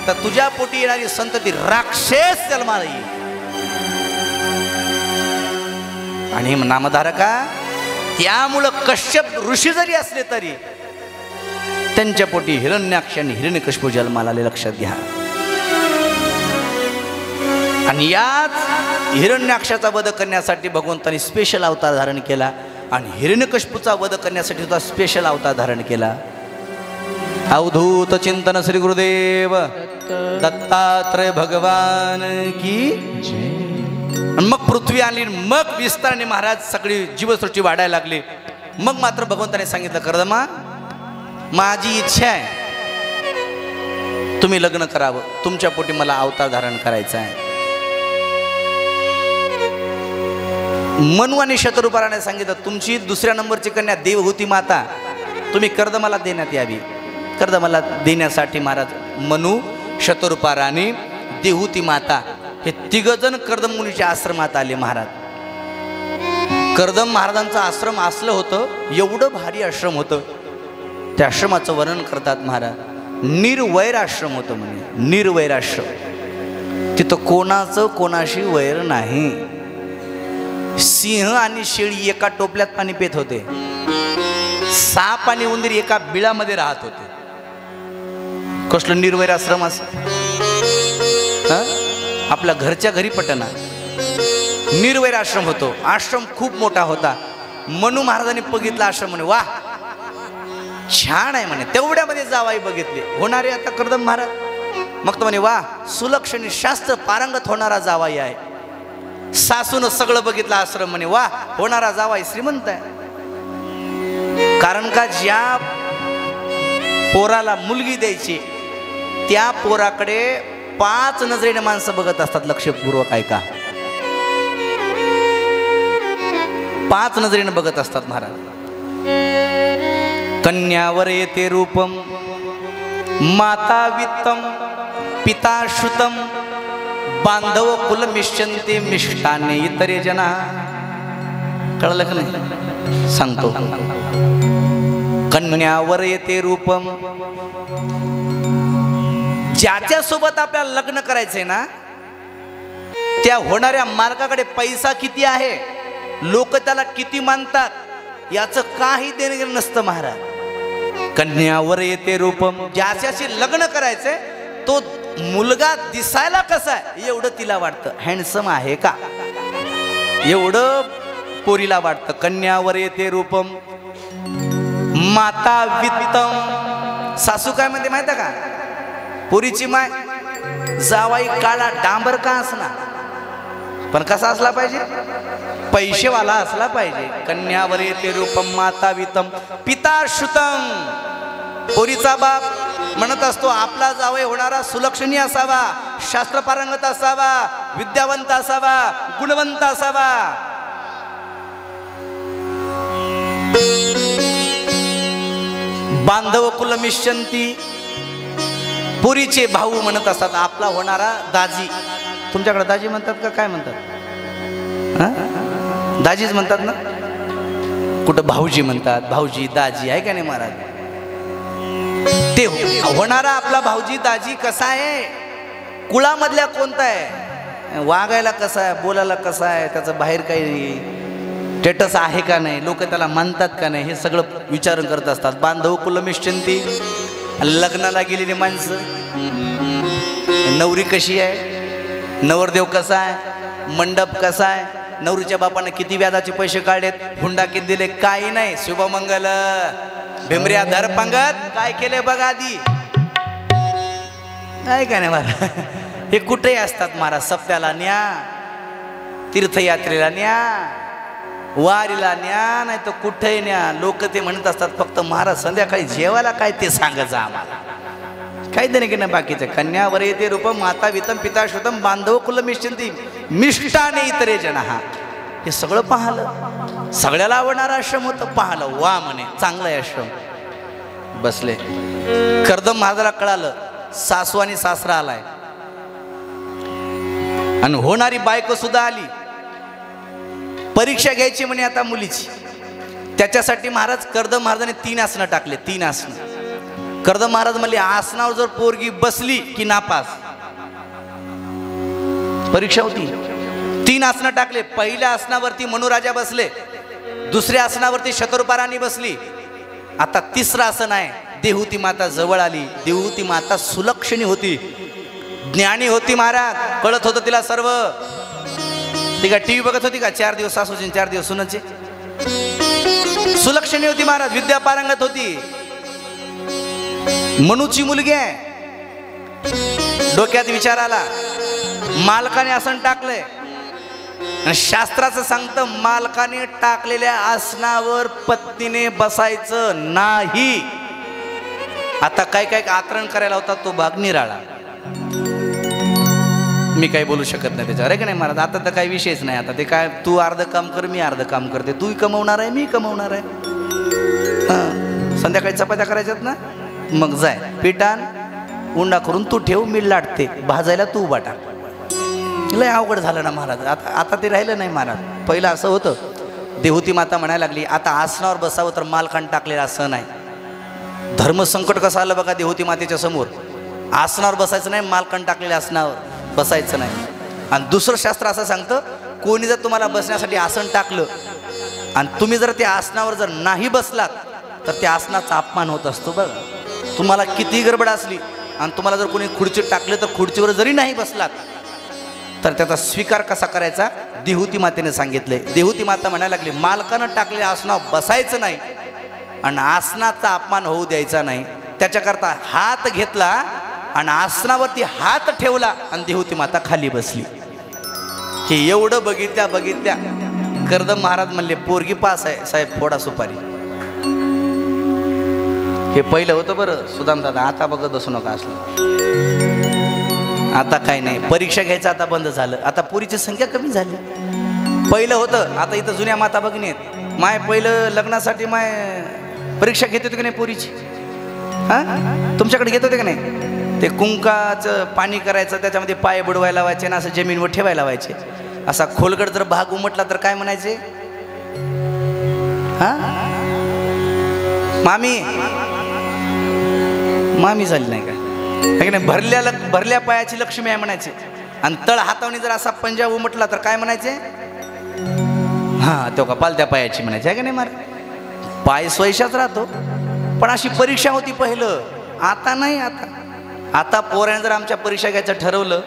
तर तुझ्या पोटी येणारी संतती राक्षस जन्माला येईल. आणि नामधारका, त्यामुळं कश्यप ऋषी जरी असले तरी त्यांच्या पोटी हिरण्याक्ष आणि हिरण्यकशिपू जन्माला आले, लक्षात घ्या. आणि याच हिरण्याक्षाचा वध करण्यासाठी भगवंतांनी स्पेशल अवतार धारण केला आणि हिरण्यकशिपूचा वध करण्यासाठी सुद्धा स्पेशल अवतार धारण केला. अवधूत चिंतन श्री गुरुदेव दत्तात्रय भगवान की. मग पृथ्वी आली, मग विस्ताराने महाराज सगळी जीवसृष्टी वाढायला लागली. मग मात्र भगवंताने सांगितलं, कर्दमा माझी इच्छा आहे तुम्ही लग्न करावं, तुमच्या पोटी मला अवतार धारण करायचा आहे. मनु आणि शतरूपाराने सांगितलं, तुमची 2ऱ्या नंबरची कन्या देवहूती माता तुम्ही कर्दमाला देण्यात यावी. कर्दमाला देण्यासाठी महाराज मनु, शतरूपारा आणि देवहूती माता हे 3 जण कर्दम मुनीच्या आश्रमात आले. महाराज कर्दम महाराजांचा आश्रम असलं होतं, एवढं भारी आश्रम होतं. त्या आश्रमाचं वर्णन करतात महाराज, निर्वैर आश्रम होतं म्हणे, निर्वैर आश्रम. तिथं कोणाचं कोणाशी वैर नाही. सिंह आणि शेळी एका टोपल्यात पाणी पित होते, साप आणि उंदीर एका बिळामध्ये राहत होते. कसलं निर्वैर आश्रम असं, आपल्या घरच्या घरी पटना. निर्वैर आश्रम होतो. आश्रम खूप मोठा होता. मनु महाराजांनी बघितला आश्रम, म्हणे वा छान आहे म्हणे. तेवढ्यामध्ये जावाई बघितले, होणारे आता कर्दम महाराज. मग तो म्हणे वा सुलक्षणी शास्त्र पारंगत होणारा जावाई आहे. सासून सगळं बघितलं आश्रम, म्हणे वा होणारा जावाई श्रीमंत आहे. कारण का ज्या पोराला मुलगी द्यायची त्या पोराकडे 5 नजरेने माणसं बघत असतात. लक्षपूर्वक ऐका, 5 नजरेने बघत असतात महाराज. कन्यावर येते रूपम माता वित्तम पिता श्रुतम बांधव कुल मिश्यन्ते मिष्टाने इतरे जना. कळलं का नाही? सांगतो. कन्यावर येते रूपम, ज्याच्या सोबत आपल्याला लग्न करायचंय ना त्या होणाऱ्या मार्गाकडे पैसा किती आहे, लोक त्याला किती मानतात, याचं काही देणं घेणं नसतं महाराज. कन्यावर येते रूपम, ज्याच्याशी लग्न करायचंय तो मुलगा दिसायला कसा आहे एवढं तिला वाटतं. हँडसम आहे का एवढं पोरीला वाटतं. कन्यावर येते रूपम माता वित्तम. सासू काय म्हणते माहिती का, पोरीची माय जावाई काळा डांबर का असणार, पण कसा असला पाहिजे, पैसेवाला असला पाहिजे. कन्यावर येते रूपम माता वित्तम पिता श्रुतम. पोरीचा बाप म्हणत असतो आपला जावई होणारा सुलक्षणी असावा, शास्त्र पारंगत असावा, विद्यावंत असावा, गुणवंत असावा. बांधव कुल मिश्यन्ति. पुरीचे भाऊ म्हणत असतात आपला होणारा दाजी. तुमच्याकडे दाजी म्हणतात का काय म्हणतात? दाजीच म्हणतात ना. कुठं भाऊजी म्हणतात, भाऊजी दाजी आहे का नाही महाराज. ते होणारा आपला भाऊजी दाजी कसा आहे, कुळामधल्या कोणता आहे, वागायला कसा आहे, बोलायला कसा आहे, त्याचं बाहेर काही स्टेटस आहे का नाही, लोक त्याला मानतात का नाही, हे सगळं विचार करत असतात. बांधव कुल मिश्यन्ति. लग्नाला गेलेली माणसं, नवरी कशी आहे, नवरदेव कसा आहे, मंडप कसा आहे, नवरीच्या बापाने किती व्याजाचे पैसे काढलेत, हुंडा किती दिले, काही नाही. शुभमंगल भिमऱ्या धर पंगत काय केले बघा आधी, काय काय नाही महाराज. हे कुठेही असतात महाराज. सप्त्याला न्या, तीर्थयात्रेला न्या, वारीला न्या, नाही तर कुठेही न्या. लोक ते म्हणत असतात फक्त महाराज संध्याकाळी जेवायला काय ते सांगायचं आम्हाला, काही देणे की नाही बाकीचं. कन्यावर येते रूप माता वितम पिता श्रुतम बांधव कुल मिश्यन्ति मिष्टाने इतरे जना. हे सगळं पाहिलं, सगळ्याला आवडणारा आश्रम होतं. पाहिलं, वा म्हणे चांगला आहे आश्रम. बसले. कर्दम महाराजाला कळालं सासू आणि सासरा आलाय आणि होणारी बायको सुद्धा आली. परीक्षा घ्यायची म्हणे आता मुलीची. त्याच्यासाठी महाराज कर्दम महाराजांनी 3 आसनं टाकले. 3 आसनं. कर्दम महाराज म्हणले आसनावर जर पोरगी बसली की नापास. परीक्षा होती. 3 आसनं टाकले. पहिल्या आसनावरती मनुराजा बसले, दुसऱ्या आसनावरती शतरूपा राणी बसली. आता 3रं आसन आहे. देहूती माता जवळ आली. देहूती माता सुलक्षणी होती, ज्ञानी होती महाराज, कळत होतं तिला सर्व. ती का टीव्ही बघत होती का? 4 दिवस सासूचे 4 दिवस सुनचे. सुलक्षणी होती महाराज, विद्या पारंगत होती. मनूची मुलगी आहे. डोक्यात विचार आला, मालकाने आसन टाकलंय. शास्त्राचं सांगतं मालकाने टाकलेल्या आसनावर पत्नीने बसायचं नाही. आता काय काय आचरण करायला होता तो भाग निराळा. मी काही बोलू शकत नाही त्याच्यावर, आहे की नाही महाराज? आता तर काही विषयच नाही. आता ते काय, तू अर्ध काम कर, मी अर्ध काम करते. तू कमवणार आहे, मी कमवणार आहे. संध्याकाळी चपात्या करायच्यात ना, मग जाय पिठान उंडा करून तू ठेव, मी लाटते, भाजायला तू बाटा. लय अवघड झालं ना महाराज. आता ते राहिलं नाही महाराज. पहिलं असं होतं. देहूती माता म्हणायला लागली आता आसनावर बसावं तर मालकान टाकलेलं आसन आहे. धर्मसंकट कसं आलं बघा देहूती मातेच्या समोर. आसनावर बसायचं नाही, मालकान टाकलेल्या आसनावर बसायचं नाही. आणि दुसरं शास्त्र असं सांगतं, कोणी जर तुम्हाला बसण्यासाठी आसन टाकलं आणि तुम्ही जर त्या आसनावर जर नाही बसलात तर त्या आसनाचा अपमान होत असतो बघा. तुम्हाला किती गडबड असली आणि तुम्हाला जर कोणी खुर्चीत टाकलं तर खुर्चीवर जरी नाही बसलात तर त्याचा स्वीकार कसा करायचा देहूती मातेने सांगितले. देहूती माता म्हणायला लागली मालकानं टाकलेल्या आसनावर बसायचं नाही आणि आसनाचा अपमान होऊ द्यायचा नाही. त्याच्याकरता हात घेतला आणि आसनावरती हात ठेवला आणि देहूती माता खाली बसली. हे एवढं बघितल्या कर्दम महाराज म्हणले पोरगी पास आहे साहेब, फोडा सुपारी. हे पहिलं होतं बरं सुदाम दादा. आता बघत बसू नका असलं. आता काय नाही, परीक्षा घ्यायचं आता बंद झालं. आता पोरीची संख्या कमी झाली. पहिलं होतं. आता इथं जुन्या माता बघणी आहेत. माय पहिलं लग्नासाठी माय परीक्षा घेत होते की नाही पोरीची? हां, तुमच्याकडे घेत होते की नाही? ते कुंकाचं पाणी करायचं, त्याच्यामध्ये पाय बुडवायला लावायचे ना असं जमीनवर ठेवायला लावायचे. असा खोलगड जर भाग उमटला तर काय म्हणायचे? हां, मामी मामी झाली नाही का? नाही, भरल्या पायाची लक्ष्मी आहे म्हणायचे. आणि तळ हातावणी जर असा पंजा उमटला तर काय म्हणायचे? हां, तो का पालत्या पायाची म्हणायचे, आहे का नाही? मारे पाय स्वयशाच राहतो. पण अशी परीक्षा होती पहिलं. आता नाही. आता पोराने जर आमच्या परीक्षा घ्यायचं ठरवलं,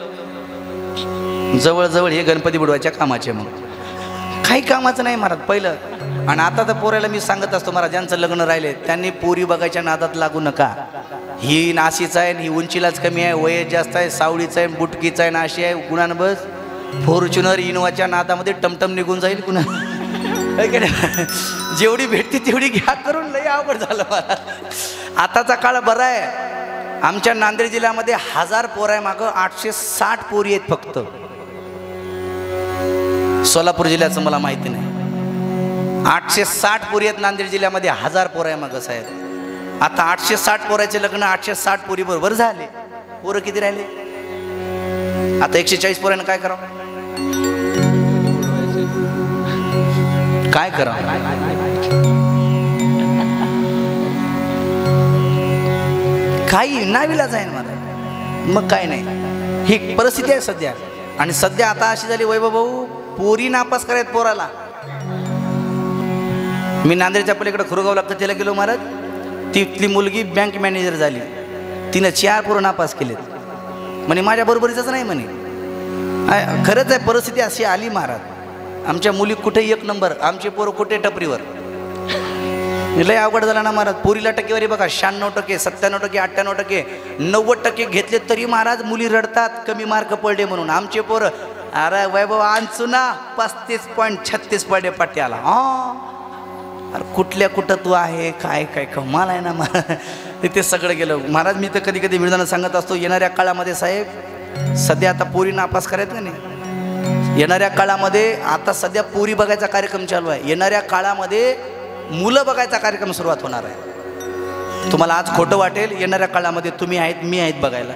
जवळजवळ हे गणपती बुडवायच्या कामाचे, मग काही कामाचं नाही महाराज पहिलं. आणि आता तर पोराला मी सांगत असतो महाराज, ज्यांचं लग्न राहिले त्यांनी पोरी बघायच्या नादात लागू नका. ही नाशीच आहे, ही उंचीलाच कमी आहे, वय जास्त आहे, सावळीच आहे, बुटकीच आहे, नाशी आहे, गुणानं बस. फॉर्च्युनर इनोवाच्या नादामध्ये टमटम निघून जाईल कुणा. जेवढी भेटते तेवढी घ्या करून. लई अवघड झालं मला. आताचा काळ बरा आहे. आमच्या नांदेड जिल्ह्यामध्ये 1000 पोर आहे, मागं 860 पोरी आहेत फक्त. सोलापूर जिल्ह्याचं मला माहिती नाही. 860 पोरी आहेत नांदेड जिल्ह्यामध्ये, 1000 पोर आहे मागं साहेब. आता 860 पोराचे लग्न 860 पोरी बरोबर झाले. पोरं किती राहिले? आता 140 पोरांना काय करावं? काय करावं? काही नावीलाज आहे मला. मग काय नाही, ही परिस्थिती आहे सध्या. आणि सध्या आता अशी झाली वैभव भाऊ, पोरी नापास करायत पोराला. मी नांदेडच्या पलीकडे खुरगावला कथेला गेलो महाराज. तिथली मुलगी बँक मॅनेजर झाली. तिनं 4 पोरं नापास केलेत. म्हणे माझ्या बरोबरीचंच नाही म्हणे. खरंच आहे, परिस्थिती अशी आली महाराज. आमच्या मुली कुठे 1 नंबर, आमचे पोरं कुठे टपरीवर. लय अवघड झाला ना महाराज. पोरीला टक्केवारी बघा 96%, 97%, 98%, 90% घेतले तरी महाराज मुली रडतात कमी मार्क पडले म्हणून. आमचे पोरं अरे वैभव आणचू ना 35.36 पडे पट्ट्याला. अरे कुठल्या कुठं तू आहे, काय काय कमाल आहे ना महाराज. तिथे सगळं गेलं महाराज. मी तर कधी कधी मिळताना सांगत असतो, येणाऱ्या काळामध्ये साहेब सध्या आता पोरी नापास करायचं का नाही, येणाऱ्या काळामध्ये आता सध्या पोरी बघायचा कार्यक्रम चालू आहे, येणाऱ्या काळामध्ये मुलं बघायचा कार्यक्रम सुरुवात होणार आहे. तुम्हाला आज खोटं वाटेल, येणाऱ्या काळामध्ये तुम्ही आहेत, मी आहेत बघायला.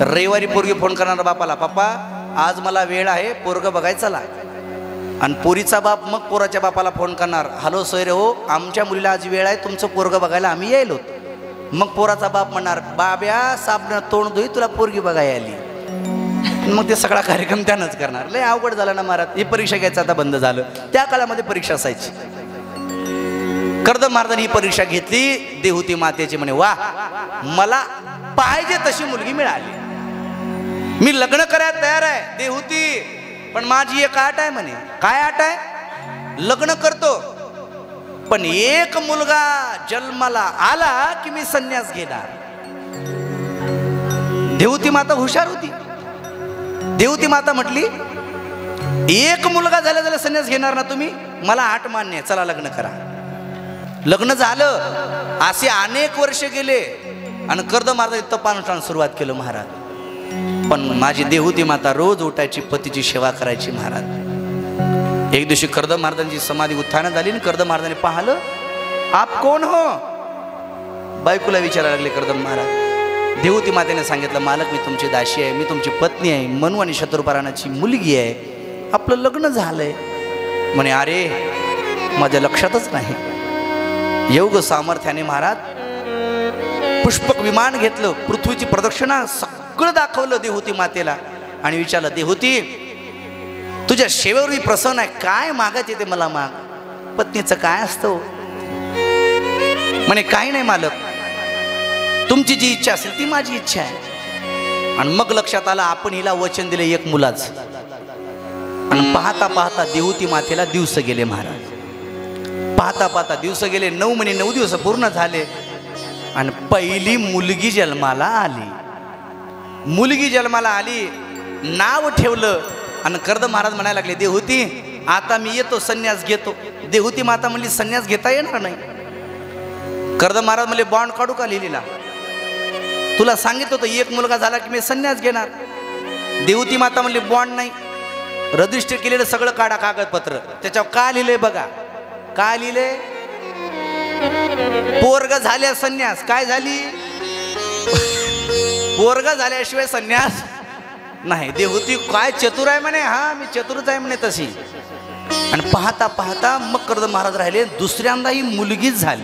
रविवारी पोरगी फोन करणार बापाला, पप्पा आज मला वेळ आहे, पोरगं बघायचा ला. आणि पोरीचा बाप मग पोराच्या बापाला फोन करणार, हॅलो सोयरे हो, आमच्या मुलीला आज वेळ आहे, तुमचं पोरगं बघायला आम्ही यायलो. मग पोराचा बाप म्हणणार, बाब्या साबण तोंड धुई, तुला पोरगी बघायला आली. मग ते सगळा कार्यक्रम त्यानंच करणार. लय अवघड झालं ना महाराज. ही परीक्षा घ्यायचं आता बंद झालं, त्या काळामध्ये परीक्षा असायची. कर्दम महाराजांनी ही परीक्षा घेतली देहुती मातेची. म्हणे वा, मला पाहिजे तशी मुलगी मिळाली, मी लग्न करायला तयार आहे देहुती, पण माझी एक अट आहे. म्हणे काय अट आहे? लग्न करतो पण एक मुलगा जन्माला आला की मी संन्यास घेणार. देहुती माता हुशार होती. देहुती माता म्हटली, एक मुलगा झाला झाला संन्यास घेणार ना तुम्ही? मला अट मान्य आहे, चला लग्न करा. लग्न झालं. असे अनेक वर्ष गेले आणि कर्दम महाराजांनी तपानुष्ठान सुरुवात केलं महाराज. पण माझी देहुती माता रोज उठायची, पतीची सेवा करायची महाराज. एक दिवशी कर्दम महाराजांची समाधी उत्थान झाली आणि कर्दम महाराजांनी पाहिलं, आप कोण हो? बायकोला विचारायला लागले कर्दम महाराज. देहुती मातेने सांगितलं, मालक मी तुमची दासी आहे, मी तुमची पत्नी आहे, मनू आणि शत्रुपाराणाची मुलगी आहे, आपलं लग्न झालंय. म्हणे अरे माझ्या लक्षातच नाही. योग सामर्थ्याने महाराज पुष्पक विमान घेतलं, पृथ्वीची प्रदक्षिणा सगळं दाखवलं देहुती मातेला आणि विचारलं, देहुती तुझ्या सेवेवर मी प्रसन्न आहे, काय मागायचे ते मला माग. पत्नीचं काय असतं? म्हणे काही नाही मालक, तुमची जी इच्छा असेल ती माझी इच्छा आहे. आणि मग लक्षात आलं, आपण हिला वचन दिले एक मुलाच. आणि पाहता पाहता देहुती मातेला दिवस गेले महाराज. पाहता पाहता दिवस गेले, 9 महिने 9 दिवस पूर्ण झाले आणि पहिली मुलगी जन्माला आली. मुलगी जन्माला आली, नाव ठेवलं आणि कर्दम महाराज म्हणायला लागले, देहुती आता मी येतो, संन्यास घेतो. देहुती माता म्हणली, संन्यास घेता येणार नाही. कर्दम महाराज म्हणले, बॉन्ड काढू का लिहिलेला? तुला सांगितलं होतं एक मुलगा झाला की मी संन्यास घेणार. देहुती माता म्हणली, बॉन्ड नाही, रजिस्टर केलेलं सगळं काढा कागदपत्र. त्याच्यावर काय लिहिलंय बघा, काय लिहिलंय? पोरग झाल्या संन्यास. काय झाली? पोरग झाल्याशिवाय संन्यास नाही. देहुती काय चतुर आहे म्हणे. हा मी चतुरच आहे म्हणे तशी. आणि पाहता पाहता मग कर्दम महाराज राहिले. दुसऱ्यांदा ही मुलगीच झाली.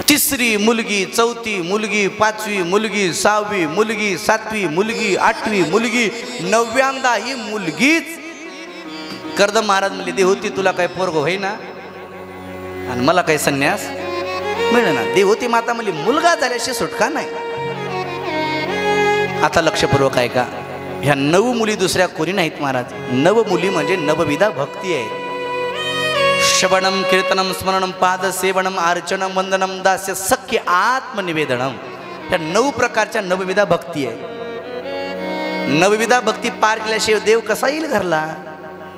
तिसरी मुलगी, चौथी मुलगी, पाचवी मुलगी, सहावी मुलगी, सातवी मुलगी, आठवी मुलगी, 9व्यांदा ही मुलगीच. कर्दम महाराज म्हणले, देहुती तुला काय पोरग होईना आणि मला काही संन्यास मिळेना. देहुती माता म्हणली, मुलगा झाल्याशी सुटका नाही. आता लक्षपूर्वक आहे का, ह्या 9 मुली दुसऱ्या कोणी नाहीत महाराज. 9 मुली म्हणजे नवविधा भक्ती आहे. श्रवणम, कीर्तनम, स्मरणम, पाद सेवनम, अर्चनम, वंदनम, दास्य, सख्य, आत्मनिवेदनम. ह्या 9 प्रकारच्या नवविधा भक्ती आहे. नवविधा भक्ती पार केल्याशिवाय देव कसा येईल घरला?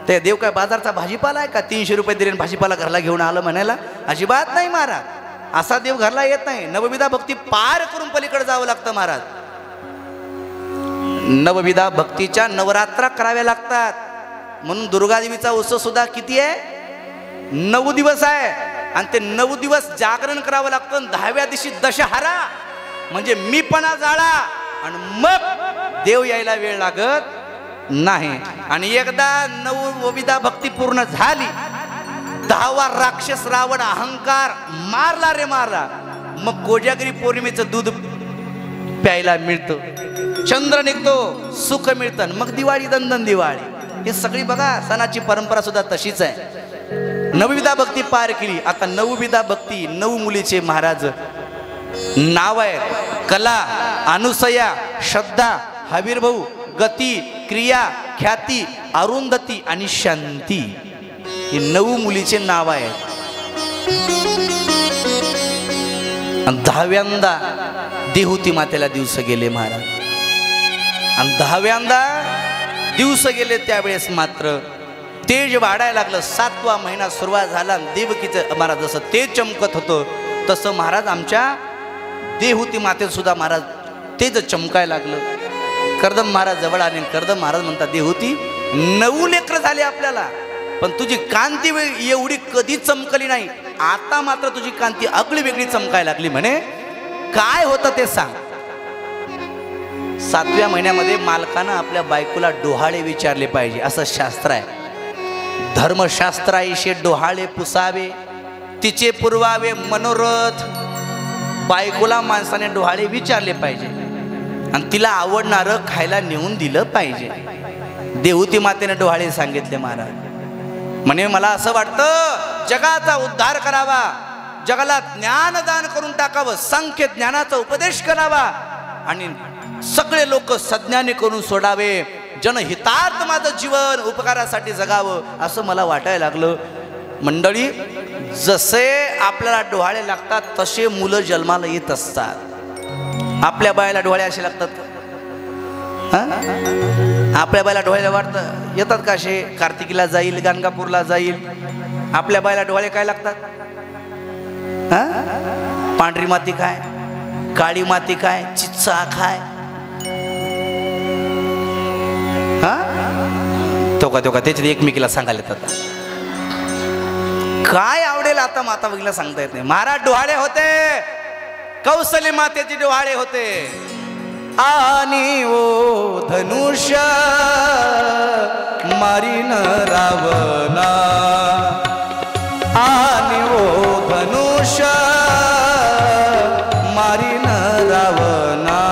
ते देव काय बाजारचा भाजीपाला आहे का? 300 रुपये दिले भाजीपाला घरला घेऊन आलं म्हणायला? अजिबात नाही महाराज, असा देव घरला येत नाही. नवविधा भक्ती पार करून पलीकडे जावं लागतं महाराज. नवविधा भक्तीच्या नवरात्रा कराव्या लागतात. म्हणून दुर्गादेवीचा उत्सव सुद्धा किती आहे? 9 दिवस आहे. आणि ते 9 दिवस जागरण करावं लागतं. 10व्या दिवशी दशहरा म्हणजे मीपणा जाळा आणि मग देव यायला वेळ लागत नाही. आणि एकदा नवविधा भक्ती पूर्ण झाली, 10वा राक्षस रावण अहंकार मारला रे मारला. मग कोजागिरी पौर्णिमेचं दूध प्यायला मिळतं, चंद्र निघतो, सुख मिळतं. मग दिवाळी, दंदन दिवाळी. हे सगळी बघा सणाची परंपरा सुद्धा तशीच आहे. नवविधा भक्ती पार केली. आता नवविधा भक्ती 9 मुलीचे महाराज नाव आहे. कला, अनुसया, श्रद्धा, हवीरभाऊ, गती, क्रिया, ख्याती, अरुंधती आणि शांती. हे 9 मुलीचे नाव आहेत. 10व्यांदा देहुती मातेला दिवस गेले महाराज. आणि 10व्यांदा दिवस गेले त्यावेळेस मात्र तेज वाढायला लागलं. 7वा महिना सुरुवात झाला. देवकीचं महाराज जसं तेज चमकत होतं तसं महाराज आमच्या देहुती मातेत सुद्धा महाराज तेज चमकायला लागलं. कर्दम महाराज जवळ आले. कर्दम महाराज म्हणतात, देहूती 9 लेकरं झाले आपल्याला, पण तुझी कांती एवढी कधी चमकली नाही. आता मात्र तुझी कांती आगळी वेगळी चमकायला लागली. म्हणे काय होतं ते सांग. 7व्या महिन्यामध्ये मालकानं आपल्या बायकोला डोहाळे विचारले पाहिजे असं शास्त्र आहे. धर्मशास्त्राईशे डोहाळे पुसावे, तिचे पुरवावे मनोरथ. बायकोला माणसाने डोहाळे विचारले पाहिजे आणि तिला आवडणारं खायला नेऊन दिलं पाहिजे. देहूती मातेने डोहाळे सांगितले महाराज. म्हणे मला असं वाटतं जगाचा उद्धार करावा, जगाला ज्ञानदान करून टाकावं, सांख्य ज्ञानाचा उपदेश करावा आणि सगळे लोक सज्ञानी करून सोडावे, जनहितार्थ माझं जीवन उपकारासाठी जगावं असं मला वाटायला लागलं. मंडळी, जसे आपल्याला डोहाळे लागतात तसे मुलं जन्माला येत असतात. आपल्या बायाला डोहाळे असे लागतात का? आपल्या बायला डोहाळे वाटतं येतात का? असे कार्तिकीला जाईल, गाणगापूरला जाईल, आपल्या बायला डोहाळे काय लागतात? पांढरी माती काय, काळी माती काय, चिच्चा काय, तो का त्याच्यात एकमेकीला सांगायला येतात. काय आवडेल आता माता भगिनीला सांगता येत नाही. महाराज डोहाळे होते, कौसली मातेचे डोहाळे होते. आणि ओ धनुष्य मारीन रावणा, आणि ओ धनुष्य मारीन रावणा,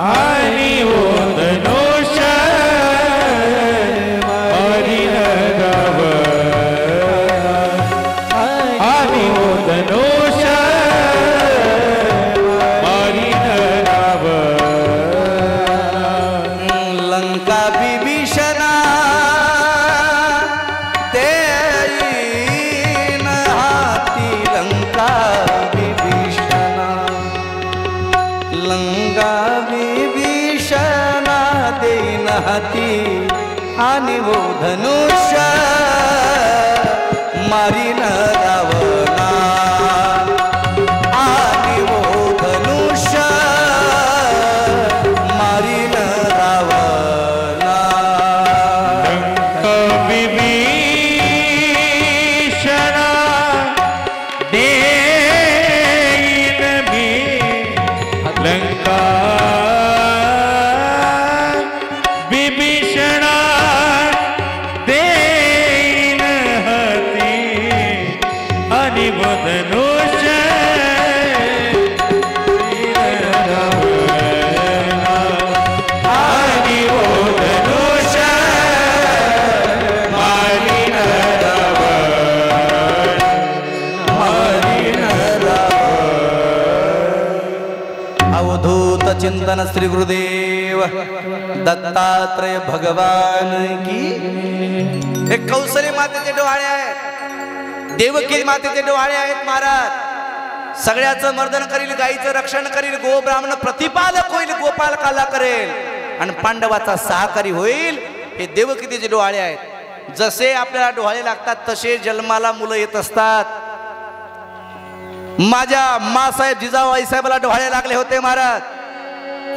आणि ओ धनुष्य मारीन रावणा, आणि ओ धनुष्य मारीन रावणा. लंका विभीषणा देईन हाती, लंका विभीषणा, लंका विभीषणा देईन हाती, आणि वो धनुष्य मारीन रावणा, आणि वो धनुष्य मारीन रावणा. विभीषणा देईन मी लंका, विभीषणा देईन हाती, आणि वो धनुष्य आणि वो धनुष्य मारीन अवधूत चिंतन श्री गुरुदेव दत्तात्रय भगवान की. हे कौसली मातेचे डोहाळे आहेत, देवकी मातेचे डोहाळे आहेत. महाराज सगळ्याचं मर्दन करील, गाईचं रक्षण करील, गो ब्राह्मण प्रतिपालक होईल, गोपालकाला करेल आणि पांडवाचा सहकारी होईल. हे देवकीचे डोहाळे आहेत. जसे आपल्याला डोहाळे लागतात तसे जन्माला मुलं येत असतात. माझ्या मासाहेब जिजाबाई साहेबाला डोहाळे लागले होते महाराज.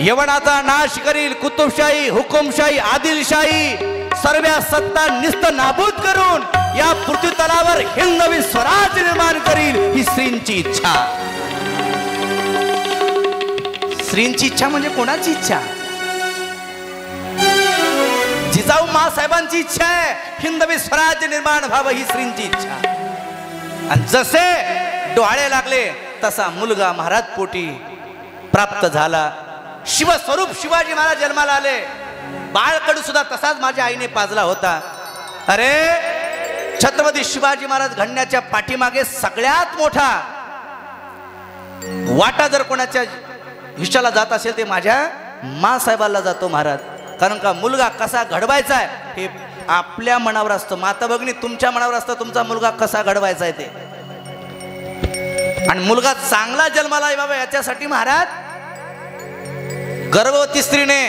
यवनाचा नाश करील, कुतुबशाही, हुकुमशाही, आदिलशाही सर्व सत्ता निस्त नाबूद करून या पृथ्वी तलावर हिंदवी स्वराज्य निर्माण करील, ही श्रींची इच्छा. श्रींची इच्छा म्हणजे कोणाची इच्छा? जिजाऊ मासाहेबांची इच्छा आहे हिंदवी स्वराज्य निर्माण व्हावं, ही श्रींची इच्छा. आणि जसे डोहाळे लागले तसा मुलगा महाराज पोटी प्राप्त झाला. शिवस्वरूप शिवाजी महाराज जन्माला आले. बाळकडू सुद्धा तसाच माझ्या आईने पाजला होता. अरे छत्रपती शिवाजी महाराज घडण्याच्या पाठीमागे सगळ्यात मोठा वाटा जर कोणाच्या हिश्श्याला जात असेल ते माझ्या मासाहेबाला जातो महाराज. कारण का मुलगा कसा घडवायचा आहे हे आपल्या मनावर असतं. माता भगिनी तुमच्या मनावर असतं तुमचा मुलगा कसा घडवायचा आहे ते. आणि मुलगा चांगला जन्माला बाबा याच्यासाठी महाराज गर्भवती स्त्रीने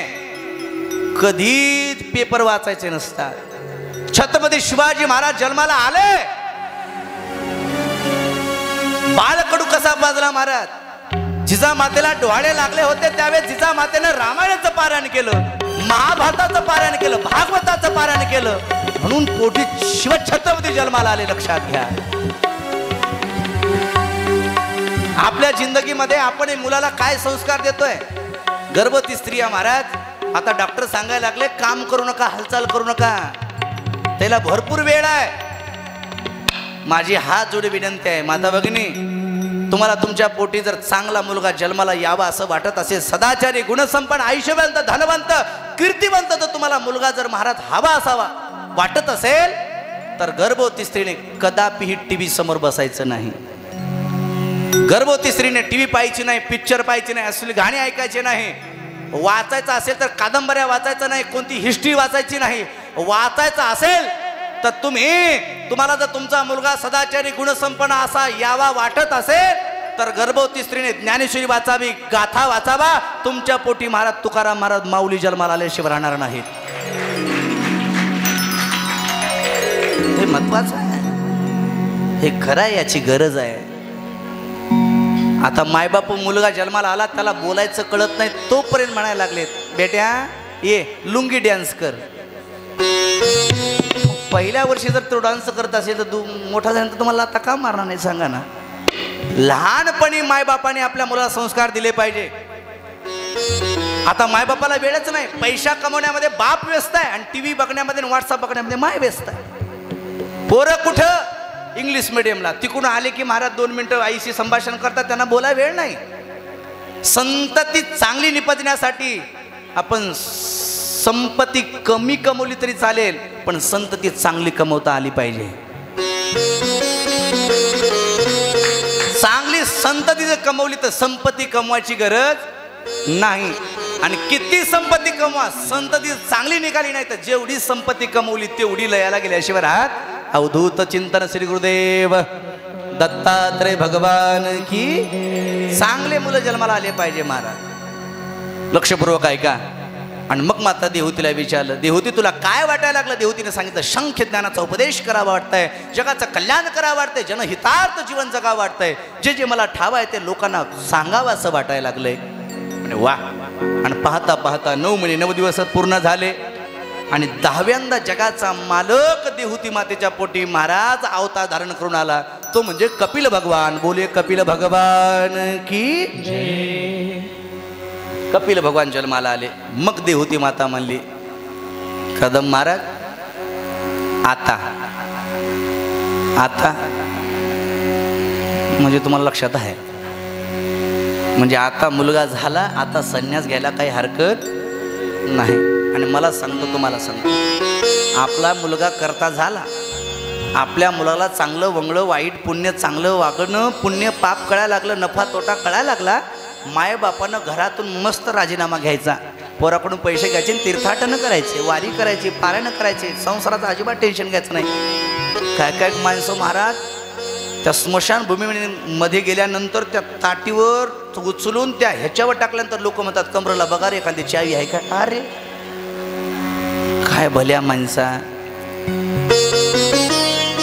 कधीच पेपर वाचायचे नसतात. छत्रपती शिवाजी महाराज जन्माला आले, बाळकडू कसा पाजला महाराज. जिजामातेला डोहाळे लागले होते त्यावेळेस जिजामातेनं रामायणाचं पारायण केलं, महाभारताचं पारायण केलं, भागवताचं पारायण केलं, म्हणून पोटी शिवछत्रपती जन्माला आले. लक्षात घ्या. आपल्या जिंदगीमध्ये आपण मुलाला काय संस्कार देतोय? गर्भवती स्त्री महाराज आता डॉक्टर सांगायला लागले काम करू नका, हालचाल करू नका, त्याला भरपूर वेळ आहे. माझी हात जोडी विनंती आहे माता भगिनी, तुम्हाला तुमच्या पोटी जर चांगला मुलगा जन्माला यावा असं वाटत असेल, सदाचारी गुणसंपन्न आयुष्यवंत धनवंत कीर्तिवंत जर तुम्हाला मुलगा जर महाराज हवा असावा वाटत असेल तर गर्भवती स्त्रीने कदापिही टीव्ही समोर बसायचं नाही. गर्भवती स्त्रीने टीव्ही पाहायची नाही, पिक्चर पाहायची नाही, असली गाणी ऐकायची नाही. वाचायचं असेल तर कादंबऱ्या वाचायचं नाही, कोणती हिस्ट्री वाचायची नाही. वाचायचं असेल तर तुम्हाला जर तुमचा मुलगा सदाचारी गुणसंपन्न असा यावा वाटत असेल तर गर्भवती स्त्रीने ज्ञानेश्वरी वाचावी, गाथा वाचावा. तुमच्या पोटी महाराज तुकाराम महाराज माऊली जन्माला आल्याशिवाय राहणार नाहीत. हे महत्वाचं आहे, हे खरं आहे, याची गरज आहे. आता मायबाप मुलगा जन्माला आला त्याला बोलायचं कळत नाही तोपर्यंत म्हणायला लागलेत बेट्या ये लुंगी डान्स कर. पहिल्या वर्षी जर तो डान्स करत असेल तर मोठा झाल्यानंतर तुम्हाला आता का मारणार नाही सांगा ना. लहानपणी मायबापाने आपल्या मुलाला संस्कार दिले पाहिजे. आता मायबापाला वेळच नाही, पैसा कमवण्यामध्ये बाप व्यस्त आहे आणि टीव्ही बघण्यामध्ये व्हॉट्सअप बघण्यामध्ये माय व्यस्त आहे. पोरं कुठं इंग्लिश मिडियमला, तिकडून आले की महाराज 2 मिनिटं आईशी संभाषण करतात, त्यांना बोलाय वेळ नाही. संतती चांगली निपजण्यासाठी आपण संपत्ती कमी कमवली तरी चालेल पण संतती चांगली कमवता आली पाहिजे. चांगली संतती जर कमवली तर संपत्ती कमवायची गरज नाही. आणि किती संपत्ती कमवा, संतती चांगली निघाली नाही तर जेवढी संपत्ती कमवली तेवढी लयाला गेल्याशिवाय राहत. अवधूत चिंतन श्री गुरुदेव दत्तात्रय भगवान की. चांगले मुलं जन्माला आले पाहिजे महाराज. लक्षपूर्वक ऐका. आणि मग माता देहूतीला विचारलं, देहूती तुला काय वाटायला लागलं? देहूतीने सांगितलं शंख ज्ञानाचा उपदेश करावा वाटतंय, जगाचं कल्याण करावं वाटतंय, जनहितार्थ जीवन जगावं वाटतंय, जे जे मला ठाव आहे ते लोकांना सांगावं असं वाटायला लागलंय. आणि वा. आणि पाहता पाहता 9 महिने 9 दिवस पूर्ण झाले आणि 10व्यांदा जगाचा मालक देहूती मातेच्या पोटी महाराज अवतार धारण करून आला. तो म्हणजे कपिल भगवान. बोले कपिल भगवान की. कपिल भगवान जन्माला आले. मग देहूती माता म्हणली कदम महाराज आता आता म्हणजे तुम्हाला लक्षात आहे, म्हणजे आता मुलगा झाला, आता संन्यास घ्यायला काही हरकत नाही. आणि मला सांगतो, तुम्हाला सांगतो, आपला मुलगा करता झाला, आपल्या मुलाला चांगलं वंगळं वाईट पुण्य चांगलं वागणं पुण्य पाप कळायला लागलं, नफा तोटा कळायला लागला, मायबापानं घरातून मस्त राजीनामा घ्यायचा, पोराकडून पैसे घ्यायचे, तीर्थाटन करायचे, वारी करायची, पारायण करायचे, संसाराचं अजिबात टेन्शन घ्यायचं नाही. काय काय माणसं महाराज त्या स्मशानभूमीमध्ये गेल्यानंतर त्या ताटीवर उचलून त्या ह्याच्यावर टाकल्यानंतर लोक म्हणतात कमरेला बघा रे एखादी चावी आहे का. अरे काय भल्या माणसा.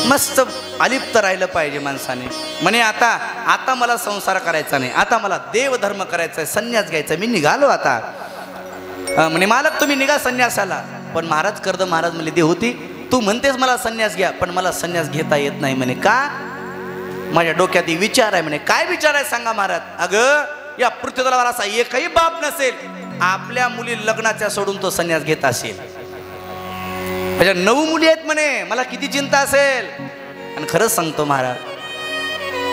मस्त अलिप्त राहिलं पाहिजे माणसाने. म्हणे आता आता मला संसार करायचा नाही, आता मला देवधर्म करायचा आहे, संन्यास घ्यायचा, मी निघालो आता. म्हणे मालक तुम्ही निघा संन्यासाला. पण महाराज कर्दम महाराज म्हणले देहूती तू म्हणतेस मला संन्यास घ्या पण मला संन्यास घेता येत नाही. म्हणे का? माझ्या डोक्यात विचार आहे. म्हणे काय विचार आहे सांगा महाराज. अगं या पृथ्वीतलावर असा एकही बाप नसेल आपल्या मुली लग्नाच्या सोडून तो संन्यास घेत असेल. माझ्या 9 मुली आहेत म्हणे, मला किती चिंता असेल. आणि खरंच सांगतो महाराज,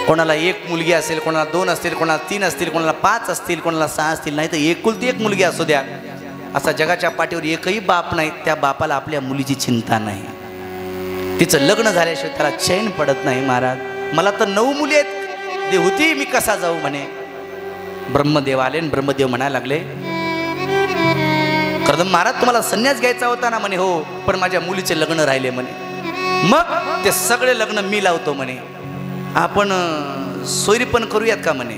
कोणाला 1 मुलगी असेल, कोणाला 2 असतील, कोणाला 3 असतील, कोणाला 5 असतील, कोणाला 6 असतील, नाही तर एकुलती 1 मुलगी असू द्या, असा जगाच्या पाठीवर एकही बाप नाही त्या बापाला आपल्या मुलीची चिंता नाही. तिचं लग्न झाल्याशिवाय त्याला चैन पडत नाही. महाराज मला तर 9 मुली आहेत देहूती, मी कसा जाऊ म्हणे. ब्रह्मदेव आले आणि ब्रह्मदेव म्हणायला लागले कर्दम महाराज तुम्हाला संन्यास घ्यायचा होता ना. म्हणे हो, पण माझ्या मुलीचे लग्न राहिले म्हणे. मग ते सगळे लग्न मी लावतो म्हणे, आपण सोयरी पण करूयात का म्हणे.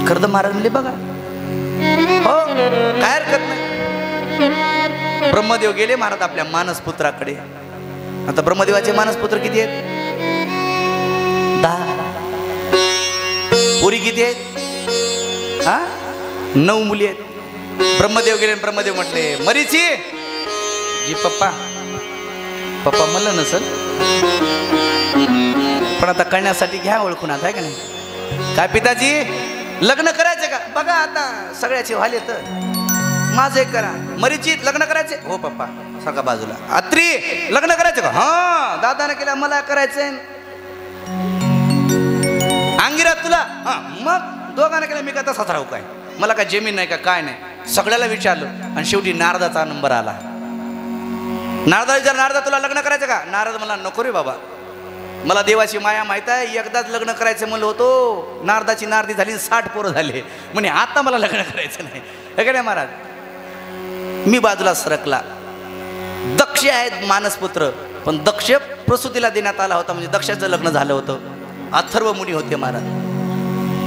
कर्दम महाराज म्हणले बघा हो काय हरकत नाही. ब्रह्मदेव गेले महाराज आपल्या मानसपुत्राकडे. आता ब्रह्मदेवाचे मानसपुत्र किती आहेत? 10. पोरी किती आहेत? हा 9 मुली आहेत. ब्रह्मदेव गेले आणि ब्रह्मदेव म्हटले मरीची जी पप्पा म्हणलं नसल, पण आता करण्यासाठी घ्या ओळखून आता आहे का नाही. काय पिताजी लग्न करायचे का? बघा आता सगळ्याचे व्हाले तर माझं एक करा. मरीची लग्न करायचे? हो पप्पा. सगळा बाजूला. अत्री लग्न करायचं का? हा दादाने केलं मला करायचंय. अंगिरा तुला? हा मग दोघांना केलं. मी का तसाच राहू काय? मला काय जमीन नाही का काय नाही? सगळ्याला विचारलं आणि शेवटी नारदाचा नंबर आला. नारदा विचार नारदा तुला लग्न करायचं का? नारद मला नको रे बाबा, मला देवाची माया माहित आहे. एकदाच लग्न करायचं म्हणलं होतो. नारदाची नारदी झाली 60 पोरं झाले म्हणे आता मला लग्न करायचं नाही. हे काय महाराज. मी बाजूला सरकला. दक्ष आहेत मानसपुत्र, पण दक्ष प्रसूतीला देण्यात आला होता, म्हणजे दक्षाचं लग्न झालं होतं. अथर्व मुनी होते महाराज.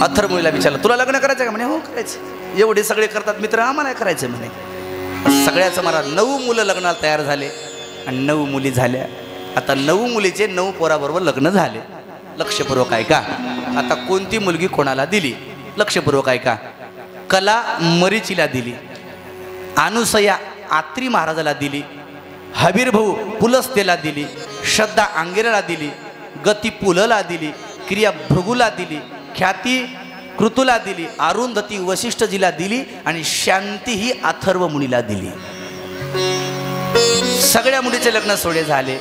अथर्व मुनीला विचारलं तुला लग्न करायचं का? म्हणे हो करायचं. एवढे सगळे करतात मित्र, आम्हाला करायचं म्हणे. सगळ्याचं महाराज 9 मुलं लग्नाला तयार झाले आणि 9 मुली झाल्या. आता 9 मुलीचे 9 पोराबरोबर लग्न झाले. लक्षपूर्वक ऐका. आता कोणती मुलगी कोणाला दिली? लक्षपूर्वक ऐका. कला मरीचीला दिली, अनुसया आत्री महाराजाला दिली, हबीरभाऊ पुलस्तेला दिली, श्रद्धा अंगिराला दिली, गती पुलला दिली, क्रिया भृगूला दिली, ख्याती कृतूला दिली, अरुंधती वशिष्ठजीला दिली आणि शांती ही अथर्व मुनीला दिली. सगळ्या मुलीचे लग्न सोडे झाले.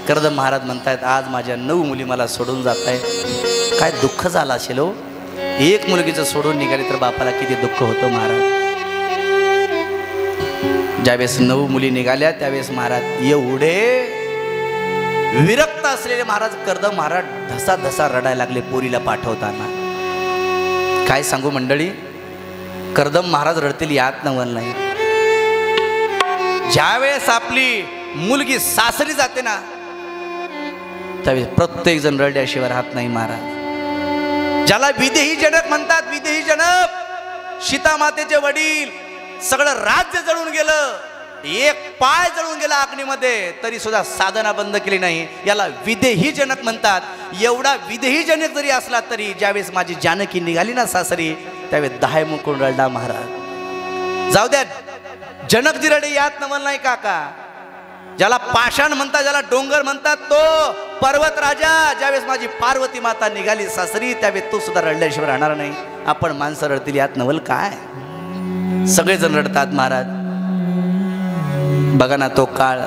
कर्दम महाराज म्हणतायत आज माझ्या 9 मुली मला सोडून जात आहेत. काय दुःख झालं असेल हो. एक मुलगीचं सोडून निघाली तर बापाला किती दुःख होतं महाराज. ज्यावेळेस 9 मुली निघाल्या त्यावेळेस महाराज एवढे विरक्त असलेले महाराज कर्दम महाराज धसा धसा रडायला लागले पोरीला पाठवताना. काय सांगू मंडळी, कर्दम महाराज रडतील यात नवल नाही. ज्यावेळेस आपली मुलगी सासरी जाते ना त्यावेळेस प्रत्येक जण रडल्याशिवाय राहत नाही महाराज. ज्याला विदेही जनक म्हणतात, विदेही जनक, सीता मातेचे वडील, सगळं राज्य जळून गेलं, एक पाय जळून गेला अग्नीमध्ये, तरी सुद्धा साधना बंद केली नाही. याला विदेही जनक म्हणतात. एवढा विदेही जनक जरी असला तरी ज्यावेळेस माझी जानकी निघाली ना सासरी त्यावेळेस 10 मुकुंड रडला महाराज. जाऊ द्या जनक जी रडे यात नवल नाही काका. ज्याला पाषाण म्हणतात, ज्याला डोंगर म्हणतात, तो पर्वत राजा ज्यावेळेस माझी पार्वती माता निघाली सासरी त्यावेळेस तो सुद्धा रडल्याशिवाय राहणार नाही. आपण माणसं रडतील यात नवल काय? सगळेजण रडतात महाराज. बघा ना तो काळ.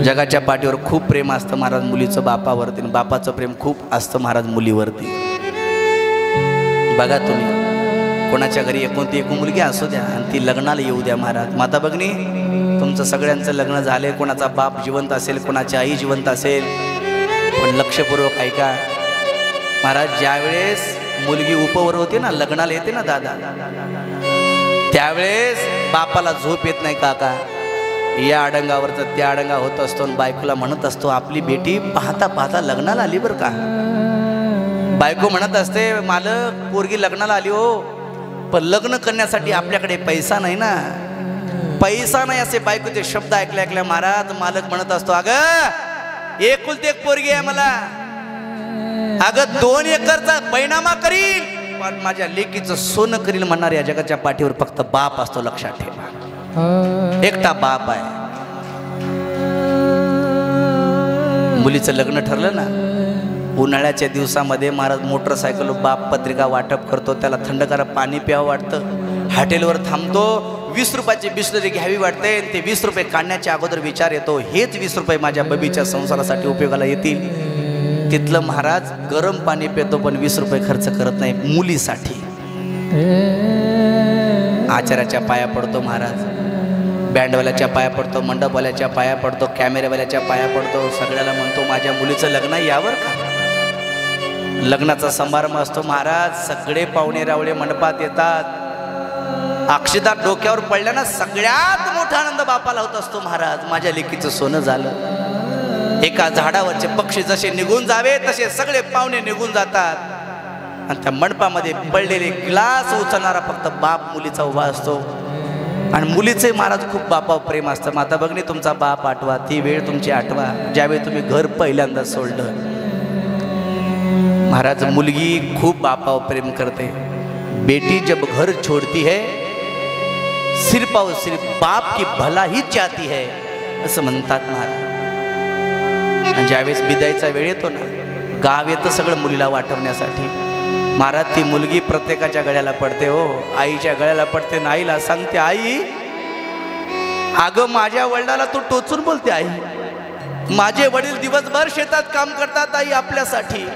जगाच्या पाठीवर खूप प्रेम असतं महाराज मुलीचं बापावरती, बापाचं प्रेम खूप असतं महाराज मुलीवरती. बघा तुम्ही कोणाच्या घरी एकोणती एक मुलगी असू द्या आणि ती लग्नाला येऊ द्या महाराज. माता भगिनी तुमचं सगळ्यांचं लग्न झाले, कोणाचा बाप जिवंत असेल, कोणाची आई जिवंत असेल, पण लक्षपूर्वक ऐका महाराज. ज्यावेळेस मुलगी उपवर होते ना, लग्नाला येते ना दादा, त्यावेळेस बापाला झोप येत नाही काका. या अडंगावरचं त्या अडंगा होत असतो आणि बायकोला म्हणत असतो आपली बेटी पाहता पाहता लग्नाला आली बरं का. बायको म्हणत असते मालक पोरगी लग्नाला आली हो, पण लग्न करण्यासाठी आपल्याकडे पैसा नाही ना, पैसा नाही असे बायकोचे शब्द ऐकल्या ऐकल्या महाराज मालक म्हणत असतो अगं एकुलती एक पोरगी आहे मला, अगं 2 एकरचा बैनामा करील पण माझ्या लेकीचं सोनं करील म्हणणार या जगाच्या पाठीवर फक्त बाप असतो. लक्षात ठेवा, एकटा बाप आहे. मुलीचं लग्न ठरलं ना, उन्हाळ्याच्या दिवसामध्ये महाराज मोटरसायकल बाप पत्रिका वाटप करतो, त्याला थंडगार पाणी प्यावं वाटतं, हॉटेलवर थांबतो, 20 रुपयाची बिस्लरी घ्यावी वाटते. ते 20 रुपये काढण्याच्या अगोदर विचार येतो हेच 20 रुपये माझ्या बबीच्या संसारासाठी उपयोगाला येतील. तिथलं महाराज गरम पाणी पितो पण 20 रुपये खर्च करत नाही मुलीसाठी. आचार्याच्या पाया पडतो महाराज, बँडवाल्याच्या पाया पडतो, मंडपवाल्याच्या पाया पडतो, कॅमेरावाल्याच्या पाया पडतो, सगळ्याला म्हणतो माझ्या मुलीचं लग्न यावर का. लग्नाचा समारंभ असतो महाराज, सगळे पाहुणे रावळे मंडपात येतात. अक्षता डोक्यावर पडल्या ना सगळ्यात मोठा आनंद बापाला होत असतो महाराज, माझ्या लेकीचं सोनं झालं. एका झाडावरचे पक्षी जसे निघून जावे तसे सगळे पाहुणे निघून जातात आणि त्या मंडपामध्ये पडलेले ग्लास उचलणारा फक्त बाप मुलीचा उभा असतो. आणि मुलीचे महाराज खूप बापावर प्रेम असतं. माता भगिनी तुमचा बाप आठवा, ती वेळ तुमची आठवा ज्यावेळी तुम्ही घर पहिल्यांदा सोडलं. महाराज मुलगी खूप बापावर प्रेम करते. बेटी जब घर छोड़ती है सिर्फ और सिर्फ बाप की भला ही चाहती है असं म्हणतात महाराज. आणि ज्यावेळेस बिदाईचा वेळ येतो ना, गाव येतं सगळं मुलीला वाटवण्यासाठी. महाराज ती मुलगी प्रत्येकाच्या गळ्याला पडते हो, आईच्या गळ्याला पडते. आईला सांगते, आई अगं माझ्या वडिलाला तू टोचून बोलते. आई माझे वडील दिवसभर शेतात काम करतात आई आपल्यासाठी.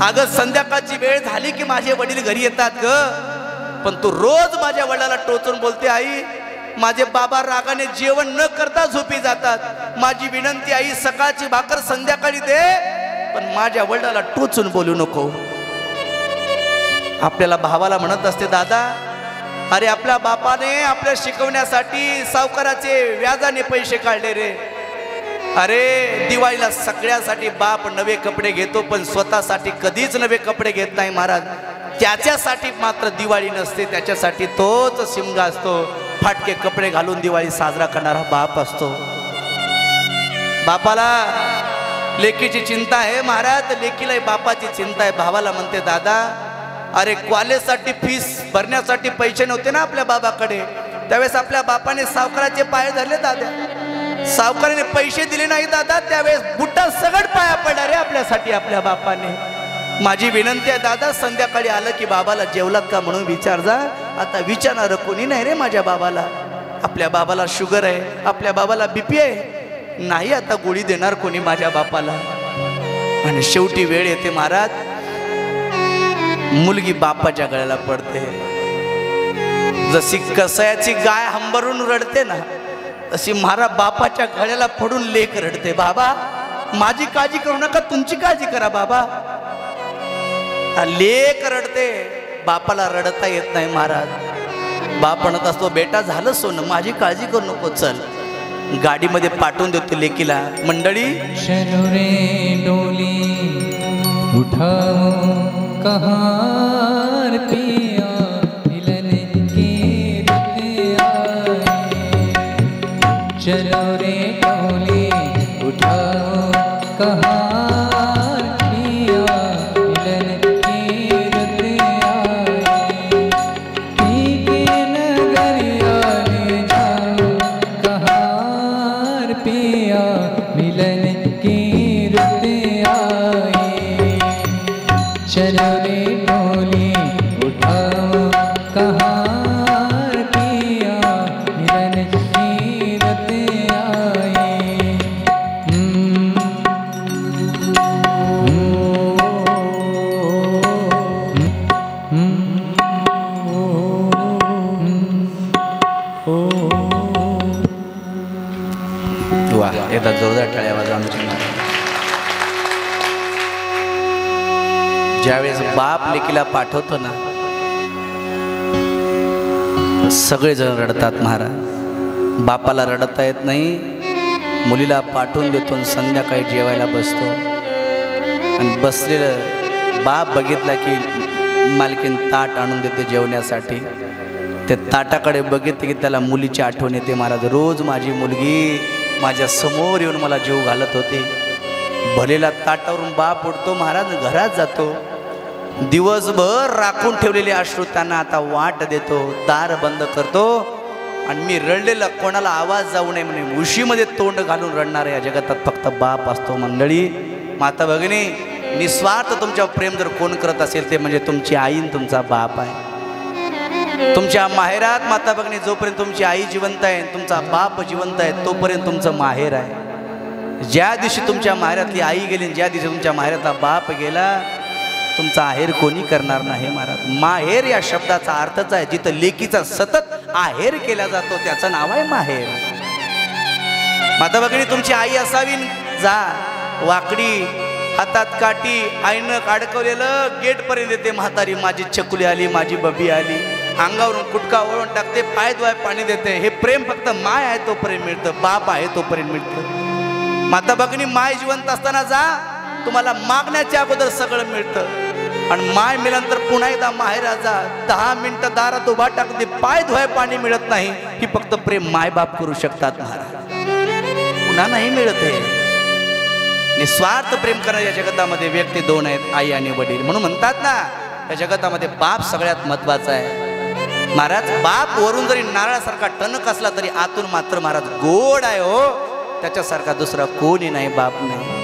अगं संध्याकाळची वेळ झाली की माझे वडील घरी येतात ग, पण तू रोज माझ्या वडिलाला टोचून बोलते. आई माझे बाबा रागाने जेवण न करता झोपी जातात. माझी विनंती आई सकाळची भाकर संध्याकाळी दे, पण माझ्या वडिलाला टोचून बोलू नको. आपल्याला भावाला म्हणत असते, दादा अरे आपल्या बापाने आपल्या शिकवण्यासाठी सावकाराचे व्याजाने पैसे काढले रे. अरे दिवाळीला सगळ्यासाठी बाप नवे कपडे घेतो, पण स्वतःसाठी कधीच नवे कपडे घेत नाही महाराज. त्याच्यासाठी मात्र दिवाळी नसते, त्याच्यासाठी तोच शिमगा असतो. फाटके कपडे घालून दिवाळी साजरा करणारा बाप असतो. बापाला लेकीची चिंता आहे महाराज, लेकीला बापाची चिंता आहे. भावाला म्हणते, दादा अरे कॉलेजसाठी फीस भरण्यासाठी पैसे नव्हते ना आपल्या बाबाकडे, त्यावेळेस आपल्या बापाने सावकाराचे पाय धरले दादा. सावकाराने पैसे दिले नाही दादा, त्यावेळेस बुट्टा सगळ पाया पडला रे आपल्यासाठी आपल्या बापाने. माझी विनंती आहे दादा, संध्याकाळी आलं की बाबाला जेवलात का म्हणून विचार जा. आता विचारणार कोणी नाही रे माझ्या बाबाला. आपल्या बाबाला शुगर आहे, आपल्या बाबाला बीपी आहे, नाही आता गोळी देणार कोणी माझ्या बापाला. आणि शेवटी वेळ येते महाराज, मुलगी बापाच्या गळ्याला पडते. जशी कसायाची गाय हंबरून रडते ना, तशी महाराज बापाच्या गळ्याला पडून लेक रडते. बाबा माझी काळजी करू नका, तुमची काळजी करा बाबा. लेक रडते, बापाला रडता येत नाही महाराज. बाप म्हणत असतो, बेटा झालं सोनं, माझी काळजी करू नको, चल गाडीमध्ये पाठवून देतो लेकीला. मंडळी चलो रे डोली उठाओ कहार पिया मिलन की रुत आए. चलो रे डोली उठाओ कहार पिया मिलन की रुत आए. के नगरिया ले जाओ कहार पिया मिलन की रुत आए. चलो रे डोली उठाओ कहार पिया मिलन की रुत आए. वा, एकदा जोरदार टाळ्या वाजवा आमची. ज्यावेळेस बाप लेकीला पाठवतो ना, सगळेजण रडतात महाराज. बापाला रडता येत नाही, मुलीला पाठवून देतो आणि संध्याकाळी जेवायला बसतो. आणि बसलेलं बाप बघितला की मालकीन ताट आणून देते जेवण्यासाठी. त्या ताटाकडे बघितले की त्याला मुलीची आठवण येते. महाराज रोज माझी मुलगी माझ्या समोर येऊन मला जेव घालत होती. भलेला ताटावरून बाप उठतो महाराज, घरात जातो. दिवसभर राखून ठेवलेले अश्रू त्यांना आता वाट देतो. दार बंद करतो आणि मी रडलेला कोणाला आवाज जाऊ नये म्हणून उशीमध्ये तोंड घालून रडणाऱ्या या जगातात फक्त बाप असतो. मंडळी, माता भगिनी, निस्वार्थ तुमच्यावर प्रेम जर कोण करत असेल ते म्हणजे तुमची आई आणि तुमचा बाप आहे. तुमच्या माहेरात माता भगिनी, जोपर्यंत तुमची आई जिवंत आहे, तुमचा बाप जिवंत आहे, तोपर्यंत तुमचं माहेर आहे. ज्या दिवशी तुमच्या माहेरातली आई गेली, ज्या दिवशी तुमच्या माहेरातला बाप गेला, तुमचा आहेर कोणी करणार नाही महाराज. माहेर या शब्दाचा अर्थच आहे जिथं लेकीचा सतत आहेर केला जातो, त्याचं नाव आहे माहेर. माता भगिनी, तुमची आई असावी, जा वाकडी, हातात काठी, आईनं अडकवलेलं गेटपर्यंत येते. म्हातारी माझी छकुली आली, माझी बबी आली, अंगावरून कुटका ओळून टाकते, पाय द्वाय पाणी देते. हे प्रेम फक्त माय आहे तोपर्यंत मिळतं, बाप आहे तोपर्यंत मिळतं. माता भगिनी, माय जिवंत असताना जा, तुम्हाला मागण्याच्या अगोदर सगळं मिळतं. आणि माय मिळाल्यानंतर पुन्हा एकदा माहेरा जा, 10 मिनिटं दारात उभा टाकते, पाय धुवाय पाणी मिळत नाही. ही फक्त प्रेम माय बाप करू शकतात महाराज, पुन्हा नाही मिळत. हे निस्वार्थ प्रेम करणाऱ्या जगतामध्ये व्यक्ती दोन आहेत, आई आणि वडील. म्हणून म्हणतात ना, या जगतामध्ये बाप सगळ्यात महत्वाचा आहे महाराज. बाप वरून जरी नारळासारखा टणक असला तरी आतून मात्र महाराज गोड आहे हो. त्याच्यासारखा दुसरा कोणी नाही, बाप नाही.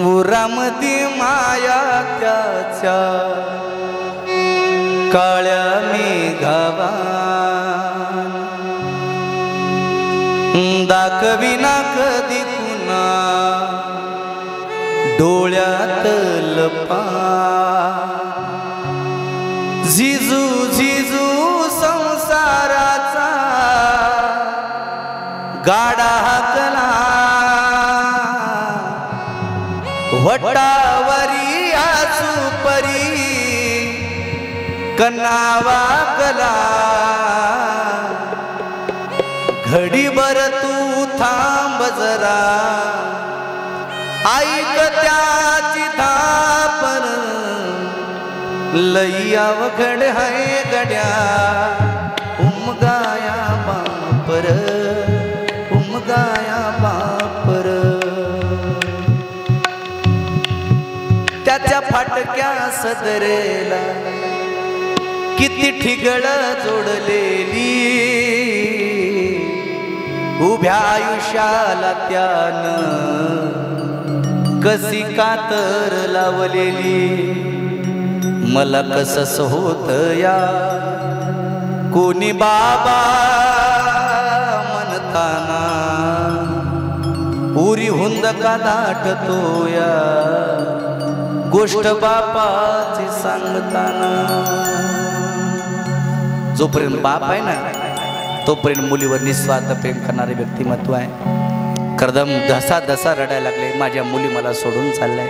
उरामध्ये माया त्याच्या काळ्या मेघावा दाखविना कधी पुन्हा डोळ्यात लपा. झिजू झिजू संसाराचा गाडा हाकला वटावरी आसू परी कनावा कला. घडीभर तू थांब जरा ऐक त्याची धापण लई अवघड है गड्या उमगाया बापर उमगाया बापर. त्याच्या फाटक्या सदरेला किती ठिगळ जोडलेली उभ्या आयुष्याला त्यानं कशी कातर लावलेली. मला कसं होत या कोणी बाबा म्हणताना पुरी हुंद का दाटतो या गोष्ट बापाची सांगताना. जोपर्यंत बाप आहे ना तोपर्यंत मुलीवर निस्वार्थ प्रेम करणारे व्यक्तिमत्व आहे. कर्दम धसा धसा रडायला लागले, माझ्या मुली मला सोडून चाललाय.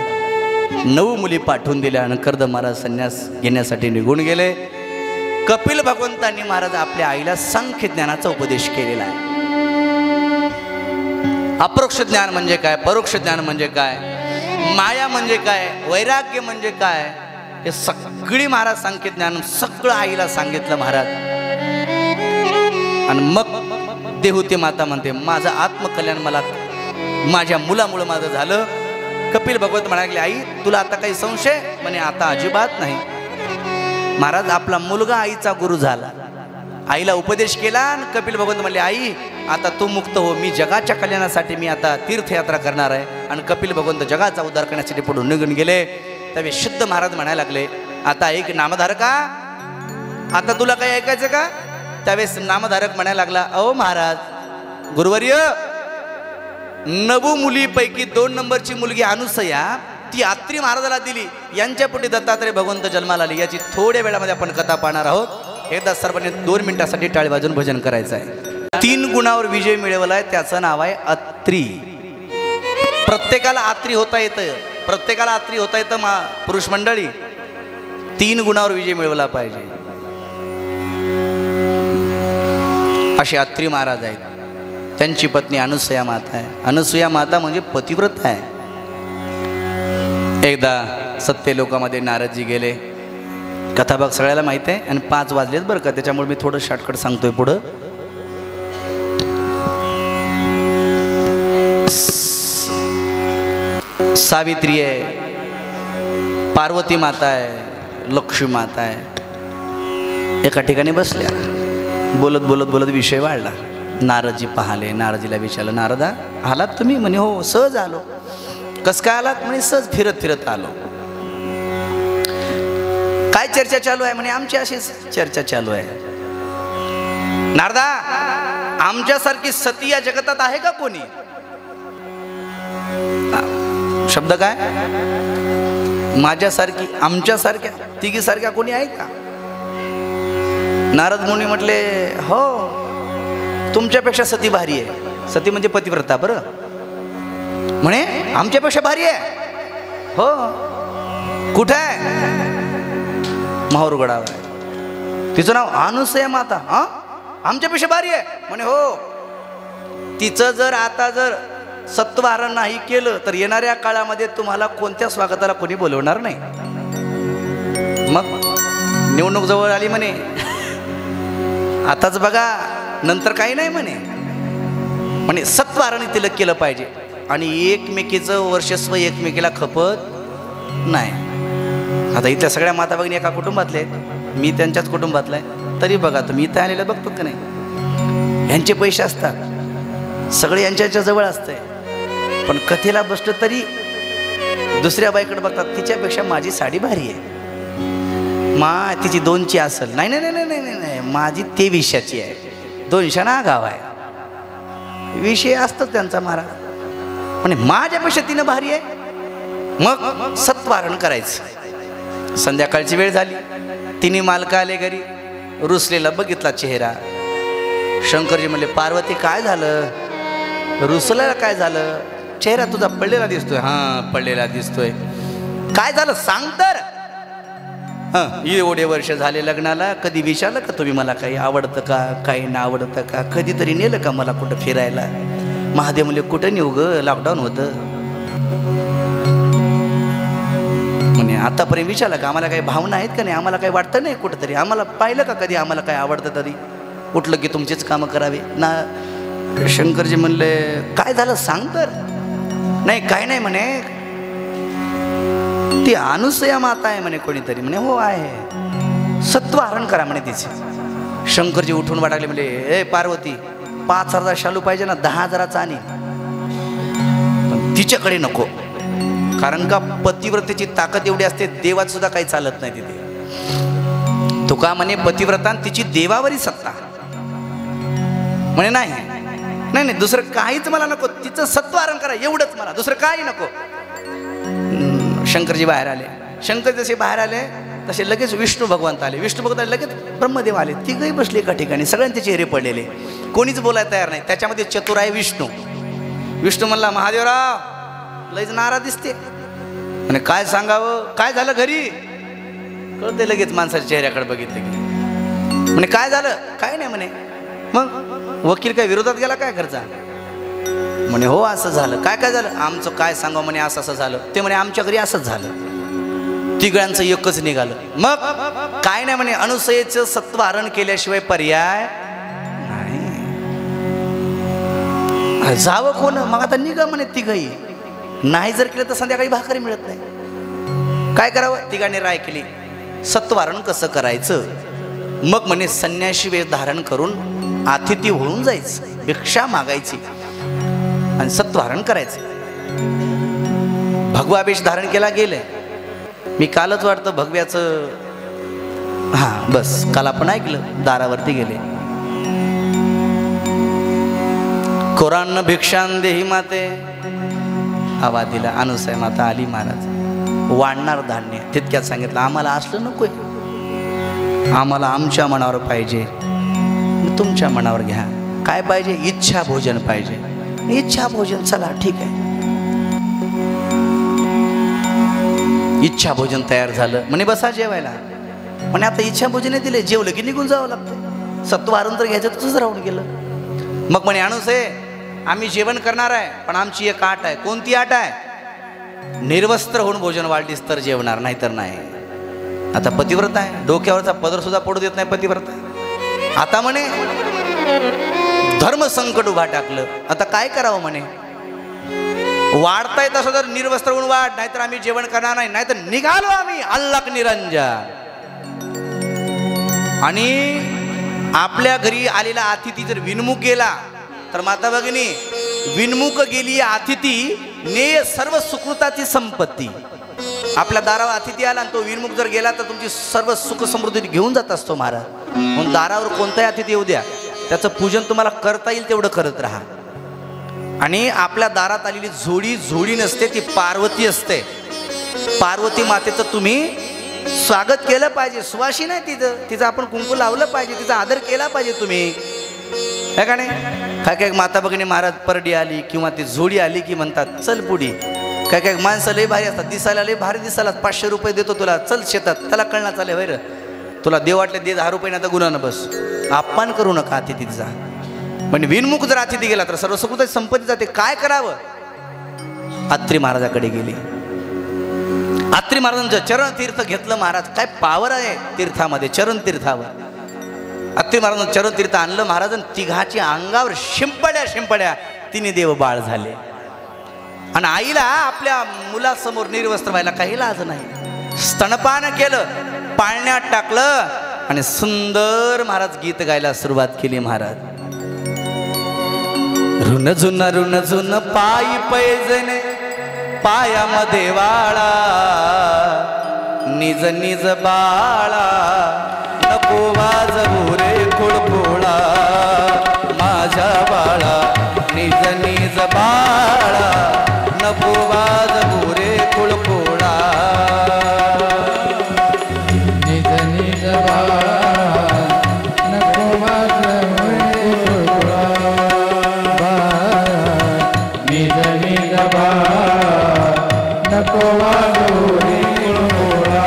9 मुली पाठवून दिल्या आणि कर्दम महाराज संन्यास घेण्यासाठी निघून गेले. कपिल भगवंतांनी महाराज आपल्या आईला सांख्य ज्ञानाचा उपदेश केलेला आहे. अपरोक्ष ज्ञान म्हणजे काय, परोक्ष ज्ञान म्हणजे काय, माया म्हणजे काय, वैराग्य म्हणजे काय, हे सगळी महाराज सांख्य ज्ञान सगळं आईला सांगितलं महाराज. आणि मग देहूती माता म्हणते माझं आत्मकल्याण मला माझ्या मुलामुळं माझं झालं. कपिल भगवंत म्हणाले आई तुला आता काही संशय म्हणे आता अजिबात नाही. महाराज आपला मुलगा आईचा गुरु झाला, आईला उपदेश केला आणि कपिल भगवंत म्हणले आई आता तू मुक्त हो, मी जगाच्या कल्याणासाठी मी आता तीर्थयात्रा करणार आहे. आणि कपिल भगवंत जगाचा उद्धार करण्यासाठी पुढे निघून गेले. त्यावेळी शुद्ध महाराज म्हणायला लागले आता एक नामधारका आता तुला काही ऐकायचं का. त्यावेळेस नामधारक म्हणायला लागला अहो महाराज गुरुवर्य 9 मुलीपैकी 2 नंबरची मुलगी अनुसया ती अत्री महाराजाला दिली, यांच्या पोटी दत्तात्रय भगवंत जन्माला आली. याची थोड्या वेळामध्ये आपण कथा पाहणार आहोत. एकदा सर्वांनी 2 मिनिटासाठी टाळी वाजून भजन करायचं आहे. 3 गुणावर विजय मिळवलाय त्याचं नाव आहे अत्री. प्रत्येकाला अत्री होता येतं, प्रत्येकाला अत्री होता येतं पुरुष मंडळी. 3 गुणावर विजय मिळवला पाहिजे असे अत्री महाराज आहेत. त्यांची पत्नी अनुसया माता आहे. अनुसया माता म्हणजे पतिव्रत आहे. एकदा सत्यलोकामध्ये नारदजी गेले. कथाभाग सगळ्याला माहित आहे आणि 5 वाजलेत बरं का, त्याच्यामुळे मी थोडं शॉर्टकट सांगतोय. पुढं सावित्री आहे, पार्वती माता आहे, लक्ष्मी माता आहे. एका ठिकाणी बसल्या, बोलत बोलत बोलत विषय वाढला. नारदजी पाहिले, नारदजीला विचारलं नारदा आलात तुम्ही म्हणे हो सहज आलो. कस काय आलात म्हणे सहज फिरत फिरत आलो. काय चर्चा चालू आहे म्हणे आमची अशीच चर्चा चालू आहे. नारदा आमच्यासारखी सती या जगतात आहे का कोणी. शब्द काय माझ्यासारखी आमच्यासारख्या तिघीसारख्या कोणी आहे का. नारद मुनी म्हटले हो तुमच्यापेक्षा सती भारी आहे. सती म्हणजे पतिव्रता बरं. म्हणे आमच्यापेक्षा भारी आहे हो. कुठे आहे माहूरगडावर आहे. तिचं नाव अनुसया माता. हा आमच्यापेक्षा भारी आहे म्हणे हो. तिचं जर आता जर सत्वहरण नाही केलं तर येणाऱ्या काळामध्ये तुम्हाला कोणत्या स्वागताला कोणी बोलवणार नाही. मग निवडणूक जवळ आली म्हणे आताच बघा नंतर काही नाही म्हणे. म्हणे सत्वहरण तिलक केलं पाहिजे. आणि एकमेकीचं वर्चस्व एकमेकीला खपत नाही. आता इथल्या सगळ्या माता भगिनी एका कुटुंबातले आहेत, मी त्यांच्याच कुटुंबातला आहे. तरी बघा तुम्ही इथं आलेलं बघतात का नाही, ह्यांचे पैसे असतात, सगळे यांच्या जवळ असतंय, पण कथेला बसलं तरी दुसऱ्या बाईकडे बघतात, तिच्यापेक्षा माझी साडी भारी आहे, तिची 2ची असेल, नाही नाही नाही नाही नाही माझी 23ची आहे, 200 ना गाव आहे. विषय असतो त्यांचा महाराज, म्हणजे माझ्यापेक्षा तिनं भारी आहे. मग सत्वारण करायचं. संध्याकाळची वेळ झाली, तिन्ही मालक आले घरी, रुसलेला बघितला चेहरा. शंकरजी म्हणले, पार्वती काय झालं, रुसलेला काय झालं, चेहरा तुझा पडलेला दिसतोय. हां पडलेला दिसतोय, काय झालं सांग तर. हां एवढे वर्ष झाले लग्नाला, कधी विचारलं का तुम्ही मला काही आवडतं का, काही ना आवडतं का, कधीतरी नेलं का मला कुठं फिरायला. महादेव म्हणले, कुठं नेऊ ग, लॉकडाऊन होतं. म्हणे आतापर्यंत विचारलं का आम्हाला काही भावना आहेत का नाही, आम्हाला काही वाटतं नाही कुठंतरी, आम्हाला पाहिलं का कधी आम्हाला काय आवडतं तरी, उठलं की तुमचीच कामं करावी ना. शंकरजी म्हणले, काय झालं सांग तर. नाही काय नाही म्हणे, ती अनुसया माता आहे म्हणे कोणीतरी. म्हणे हो आहे, सत्वाहरण करा म्हणे तिचे. शंकरजी उठून वाटागले, म्हणजे ए पार्वती 5,000 शालू पाहिजे ना, 10,000चा आणि, पण तिच्याकडे नको, कारण का पतिव्रतेची ताकद एवढी असते, देवात सुद्धा काही चालत नाही तिथे. तुका म्हणे पतिव्रता तिची देवावरी सत्ता. म्हणे नाही नाही नाही दुसरं काहीच मला नको, तिचं सत्वारण करा एवढंच मला, दुसरं काही नको. शंकरजी बाहेर आले. शंकर जसे बाहेर आले तसे लगेच विष्णू भगवंत आले. विष्णू भगवंत आले, लगेच ब्रह्मदेव आले. तिघही बसले एका ठिकाणी, सगळ्यांचे चेहरे पडलेले, कोणीच बोलायला तयार नाही. त्याच्यामध्ये चतुर आहे विष्णू. विष्णू म्हणला, महादेवराव लयच नाराज दिसते. म्हणे काय सांगावं, काय झालं घरी, कळते लगेच माणसाच्या चेहऱ्याकडे बघितलं की. म्हणे काय झालं, काय नाही म्हणे. मग वकील काय विरोधात गेला काय करता. म्हणे हो असं झालं. काय काय झालं, आमचं काय सांगावं म्हणे, असं असं झालं. ते म्हणे आमच्या घरी असंच झालं. तिघांचं एकच निघालं. मग काय नाही म्हणे, अनुसयेचं सत्वाहरण केल्याशिवाय पर्याय नाही. जावं कोण, मग आता निघा म्हणे तिघही. नाही जर केलं तर संध्याकाळी भाकरी मिळत नाही. काय करावं, तिघांनी राय केली, सत्वाहरण कसं करायचं. मग म्हणे संन्याशी वेश धारण करून अतिथी होऊन जायचं, भिक्षा मागायची आणि सत्वाहरण करायचं. भगवा वेश धारण केला गेले. मी कालच वाटतं भगव्याचं, हां बस काल आपण ऐकलं, दारावरती गेले. कोरांना भिक्षान देही माते, हवा दिला. अनुसया माता आली, महाराज वाढणार धान्य. तितक्यात सांगितलं, आम्हाला असलं नकोय, आम्हाला आमच्या मनावर पाहिजे, तुमच्या मनावर घ्या. काय पाहिजे, इच्छा भोजन पाहिजे. इच्छा भोजन, चला ठीक आहे. इच्छा भोजन तयार झालं. म्हणे बसा जेवायला. म्हणे आता इच्छा भोजन दिले, जेवलं की निघून जावं लागतं, सत्वाहरण तर घ्यायचं, तसंच राहून गेलं. मग म्हणे अनुसये आम्ही जेवण करणार आहे, पण आमची एक आट आहे. कोणती आट आहे, निर्वस्त्र होऊन भोजन वाढलीस तर जेवणार, नाही तर नाही. आता पतिव्रत आहे, डोक्यावरचा पदर सुद्धा पडू देत नाही पतिव्रत. आता म्हणे धर्म संकट उभा टाकलं, आता काय करावं म्हणे. वाढता येत असं तर निर्वस्त्र होऊन वाढ, नाहीतर आम्ही जेवण करणार नाही, नाहीतर निघालो आम्ही अल्लाक निरंजन. आणि आपल्या घरी आलेला अतिथी जर विनमुख गेला तर माता भगिनी, विनमुख गेली अतिथी नेय सर्व सुकृताची संपत्ती. आपल्या दारावर अतिथी आला आणि तो विनमुख जर गेला तर तुमची सर्व सुख समृद्धी घेऊन जात असतो महाराज. म्हणून दारावर कोणताही अतिथी येऊ द्या, त्याचं पूजन तुम्हाला करता येईल तेवढं करत राहा. आणि आपल्या दारात आलेली जोडी जोडी नसते, ती पार्वती असते. पार्वती मातेचं तुम्ही स्वागत केलं पाहिजे. सुवाशी नाही तिचं आपण कुंकू लावलं पाहिजे, तिचा आदर केला पाहिजे तुम्ही, है का नाही. काय काय माता भगिनी महाराज परडी आली किंवा ती जोडी आली की म्हणतात चल पुढी. काय काय माणसं लई भारी असतात, दिसायला लई भारी दिसायला, 500 रुपये देतो तुला, चल शेतात. त्याला कळणार चालेल वैर, तुला देव वाटले दे 10 रुपये, ना तर गुन्हानं बस. अपमान करू नका अतिथीचा. पण विनमुख जर अतिथी गेला तर सर्व सुकृताची संपत्ती जाते. काय करावं, अत्रि महाराजाकडे गेली. अत्रि महाराजांचं चरण तीर्थ घेतलं महाराज. काय पावर आहे तीर्थामध्ये, चरण तीर्थावर. अत्रि महाराजांचं चरण तीर्थ आणलं महाराजांनी. तिघाच्या अंगावर शिंपड्या शिंपड्या तिने देव बाळ झाले. आणि आईला आपल्या मुलासमोर निर्वस्त्र व्हायला काही लाज नाही. स्तनपान केलं, पाळण्यात टाकलं आणि सुंदर महाराज गीत गायला सुरुवात केली. महाराज ऋण झुन पायी पैजने पायामध्ये वाळा, निज निज बाळा नको वाजवू रे कुळकुळा, माझ्या बाळा निज निज बाळा नको वाजवू रे कुळकुळा. निज निज बाळा नको वाजवू रे कुळकुळा, निज निज बाळा नको वाजवू रे कुळकुळा.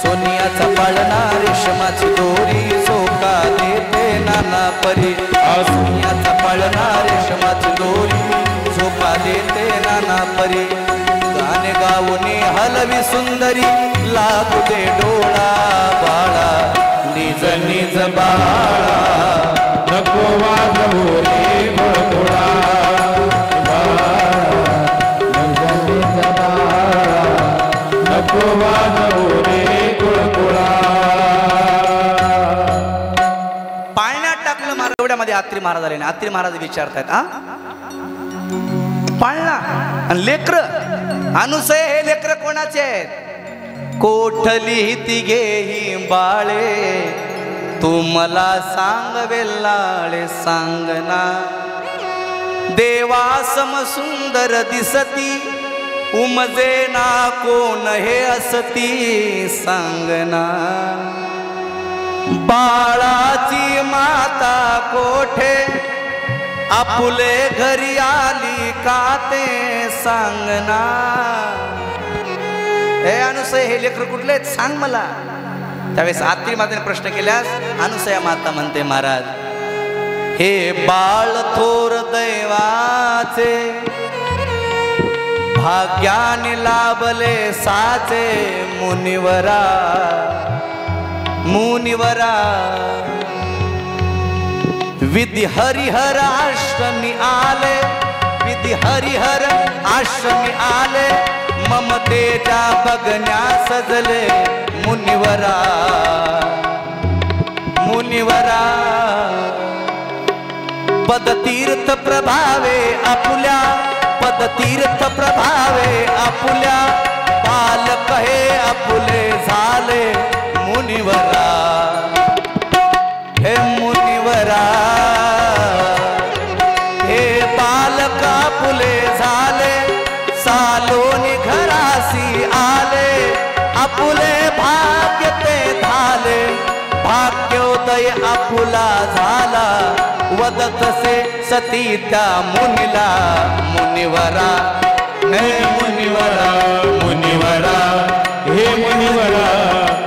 सोनियाचा पाळणा रेशमाची दोरी झोका देते नाना परी, सोनियाचा पाळणा रेशमाची दोरी झोका देते नाना परी. गाणे गाऊनी हलवी सुंदरी लागू दे डोळा बाळा निज निज बाळा नको वाजवू रे कुळकुळा, नको वाजवू रे कुळकुळा. पाळण्यात टाकलं महाराज. एवढ्यामध्ये आत्री महाराज आले. आत्री महाराज विचारतायत, हा पाळणा आणि लेकर अनुसय हे लेकर कोणाचे आहेत? कोठली तिघे ही बाळे तू मला सांग वेल्लाळे सांगना, देवा सम सुंदर दिसती उमजे ना कोण हे असती सांगना. बाळाची माता कोठे आपुले घरी आली का ते सांगना. हे अनुसय हे लेकर कुठले आहेत सांग मला. त्यावेळेस आत्री मातेने प्रश्न केल्यास अनुसया माता म्हणते, महाराज हे बाळ थोर दैवाचे भाग्याने लाभले साचे मुनिवरा मुनिवरा. विधी हरिहर आश्रमी आले, विधी हरिहर आश्रमी आले, ममतेच्या बघण्या सजले मुनिवरा मुनिवरा. पदतीर्थ प्रभावे आपुल्या, पदतीर्थ प्रभावे आपुल्या, बालक हे आपुले झाले मुनिवरा. हे मुनिवरा हे बालक आपुले झाले, सालोनी घरासी आले, आपुले भाग्य ते झाले, भाग्योदय आपुला झाला, वदतसे सती त्या मुनीला मुनिवरा. हे मुनिवरा मुनिवरा, हे मुनिवरा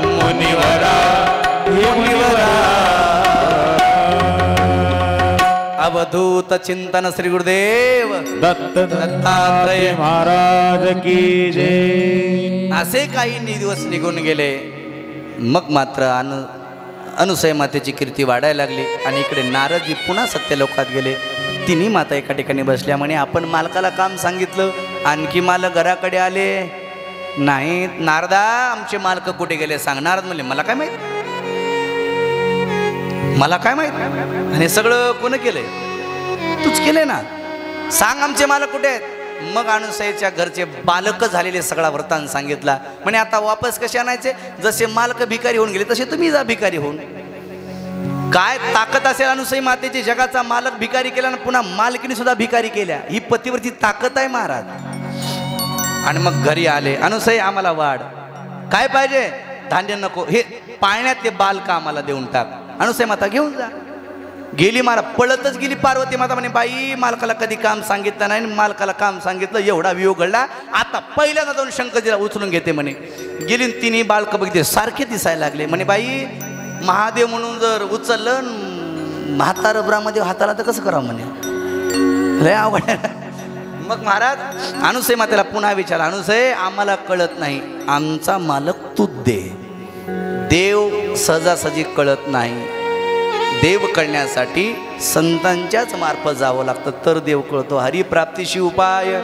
मुनिवरा, हे मुनिवरा. अवधूत चिंतन श्री गुरुदेव दत्त दत्तात्रय महाराज की जय. असे काही दिवस निघून गेले. मग मात्र अनुसय मातेची कीर्ती वाढायला लागली आणि इकडे नारदजी पुन्हा सत्यलोकात गेले. तिन्ही माता एका ठिकाणी बसल्या. म्हणे आपण मालकाला काम सांगितलं, आणखी मालक घराकडे आले नाहीत. नारदा आमचे मालक कुठे गेले सांग. नारद म्हणले मला काय माहित, मला काय माहित. आणि सगळं कोण केलंय? तूच केलंय ना, सांग आमचे मालक कुठे आहेत. मग अनुसयेच्या घरचे बालक झालेले सगळा वृत्तांत सांगितला. म्हणे आता वापस कसे आणायचे? जसे मालक भिकारी होऊन गेले तसे तुम्ही जा भिकारी होऊन. काय ताकद असेल अनुसई मातेची, जगाचा मालक भिकारी केला आणि पुन्हा मालकीने सुद्धा भिकारी केल्या. ही पतीवरची ताकद आहे महाराज. आणि मग घरी आले. अनुसई आम्हाला वाढ काय पाहिजे? धान्य नको, हे पाळण्यात ते बालका आम्हाला देऊन टाक. अनुसई माता घेऊन जा. गेली मारा, पळतच गेली. पार्वती माता म्हणे बाई मालकाला कधी काम सांगितलं नाही, मालकाला काम सांगितलं एवढा वियोग घडला, आता पहिल्यांदा जाऊन शंकरजीला उचलून घेते म्हणे. गेली तिन्ही बालक बघितले, सारखे दिसायला लागले. म्हणे बाई महादेव म्हणून जर उचललं म्हातारं ब्राह्मदेव हाताला तर कसं करावं म्हणे, लय आवड. मग महाराज अनुसय मातेला पुन्हा विचारला, अनुसय आम्हाला कळत नाही, आमचा मालक तूच दे. देव सहजासहजी कळत नाही. देव कळण्यासाठी संतांच्याच मार्फत जावं लागतं तर देव कळतो. हरिप्राप्तीशी उपाय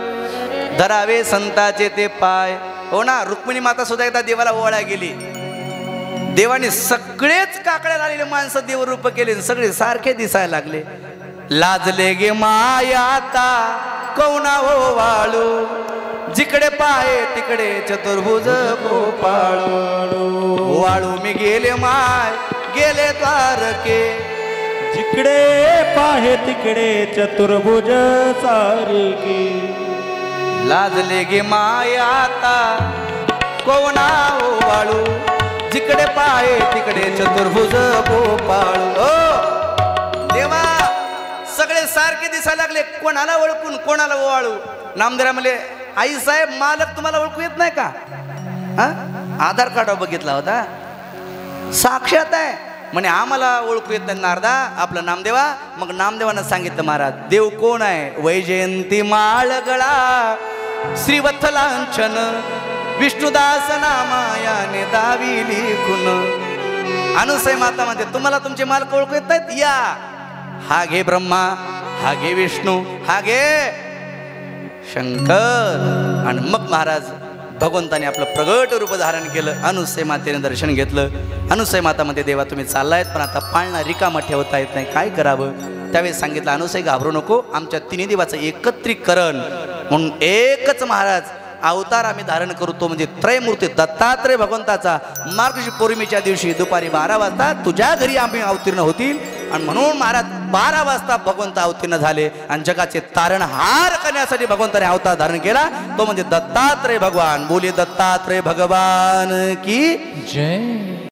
धरावे संताचे ते पाय. हो ना, रुक्मिणी माता सुद्धा एकदा देवाला ओवाळा गेली. देवाने सगळेच काकड्या आलेले माणसं देवरूप केले, सगळे सारखे दिसायला लागले. लाजले गे मायाता कौना ओवाळू, जिकडे पाय तिकडे चतुर्भुज गोपाळू. वाळू मी गेले माय गेले द्वारके, जिकडे पाहे तिकडे चतुर्भुज सारखे. लाजले गे मायाता कोणा ओवाळू, जिकडे पाय तिकडे चतुर्भुज गोपाळू. ओ देवा, सगळे सारखे दिसायला लागले, कोणाला ओळखून कोणाला ओवाळू. नामदेवा म्हणले, आई साहेब मालक तुम्हाला ओळखू येत नाही का? आधार कार्ड बघितला होता, साक्षात आहे म्हणे. आम्हाला ओळखू येत नाही नारदा आपलं नामदेवा. मग नामदेवानं सांगितलं, महाराज देव कोण आहे? वैजयंती माळगळा श्रीवत्सलांछन, विष्णुदास नामायाने दाविली खुन. अनुसय माता म्हणते, तुम्हाला तुमचे मालक ओळखू येत नाहीत? या, हा घे ब्रह्मा, हा घे विष्णू, हा घे शंकर. आणि मग महाराज भगवंताने आपलं प्रगट रूप धारण केलं. अनुसय मातेने दर्शन घेतलं. अनुसय माता मध्ये, देवा तुम्ही चाललायत पण आता पाळणा रिकामा ठेवता येत नाही, काय करावं? त्यावेळेस सांगितलं, अनुसय घाबरू नको, आमच्या तिन्ही देवाचं एकत्रीकरण म्हणून एकच महाराज अवतार आम्ही धारण करू, तो म्हणजे त्रयमूर्ती दत्तात्रय भगवंताचा. मार्गशीर्ष पौर्णिमेच्या दिवशी दुपारी 12 वाजता तुझ्या घरी आम्ही अवतीर्ण होतील. आणि म्हणून महाराज 12 वाजता भगवंत अवतीर्ण झाले आणि जगाचे तारणहार करण्यासाठी भगवंताने अवतार धारण केला, तो म्हणजे दत्तात्रय भगवान. बोले दत्तात्रय भगवान की जय.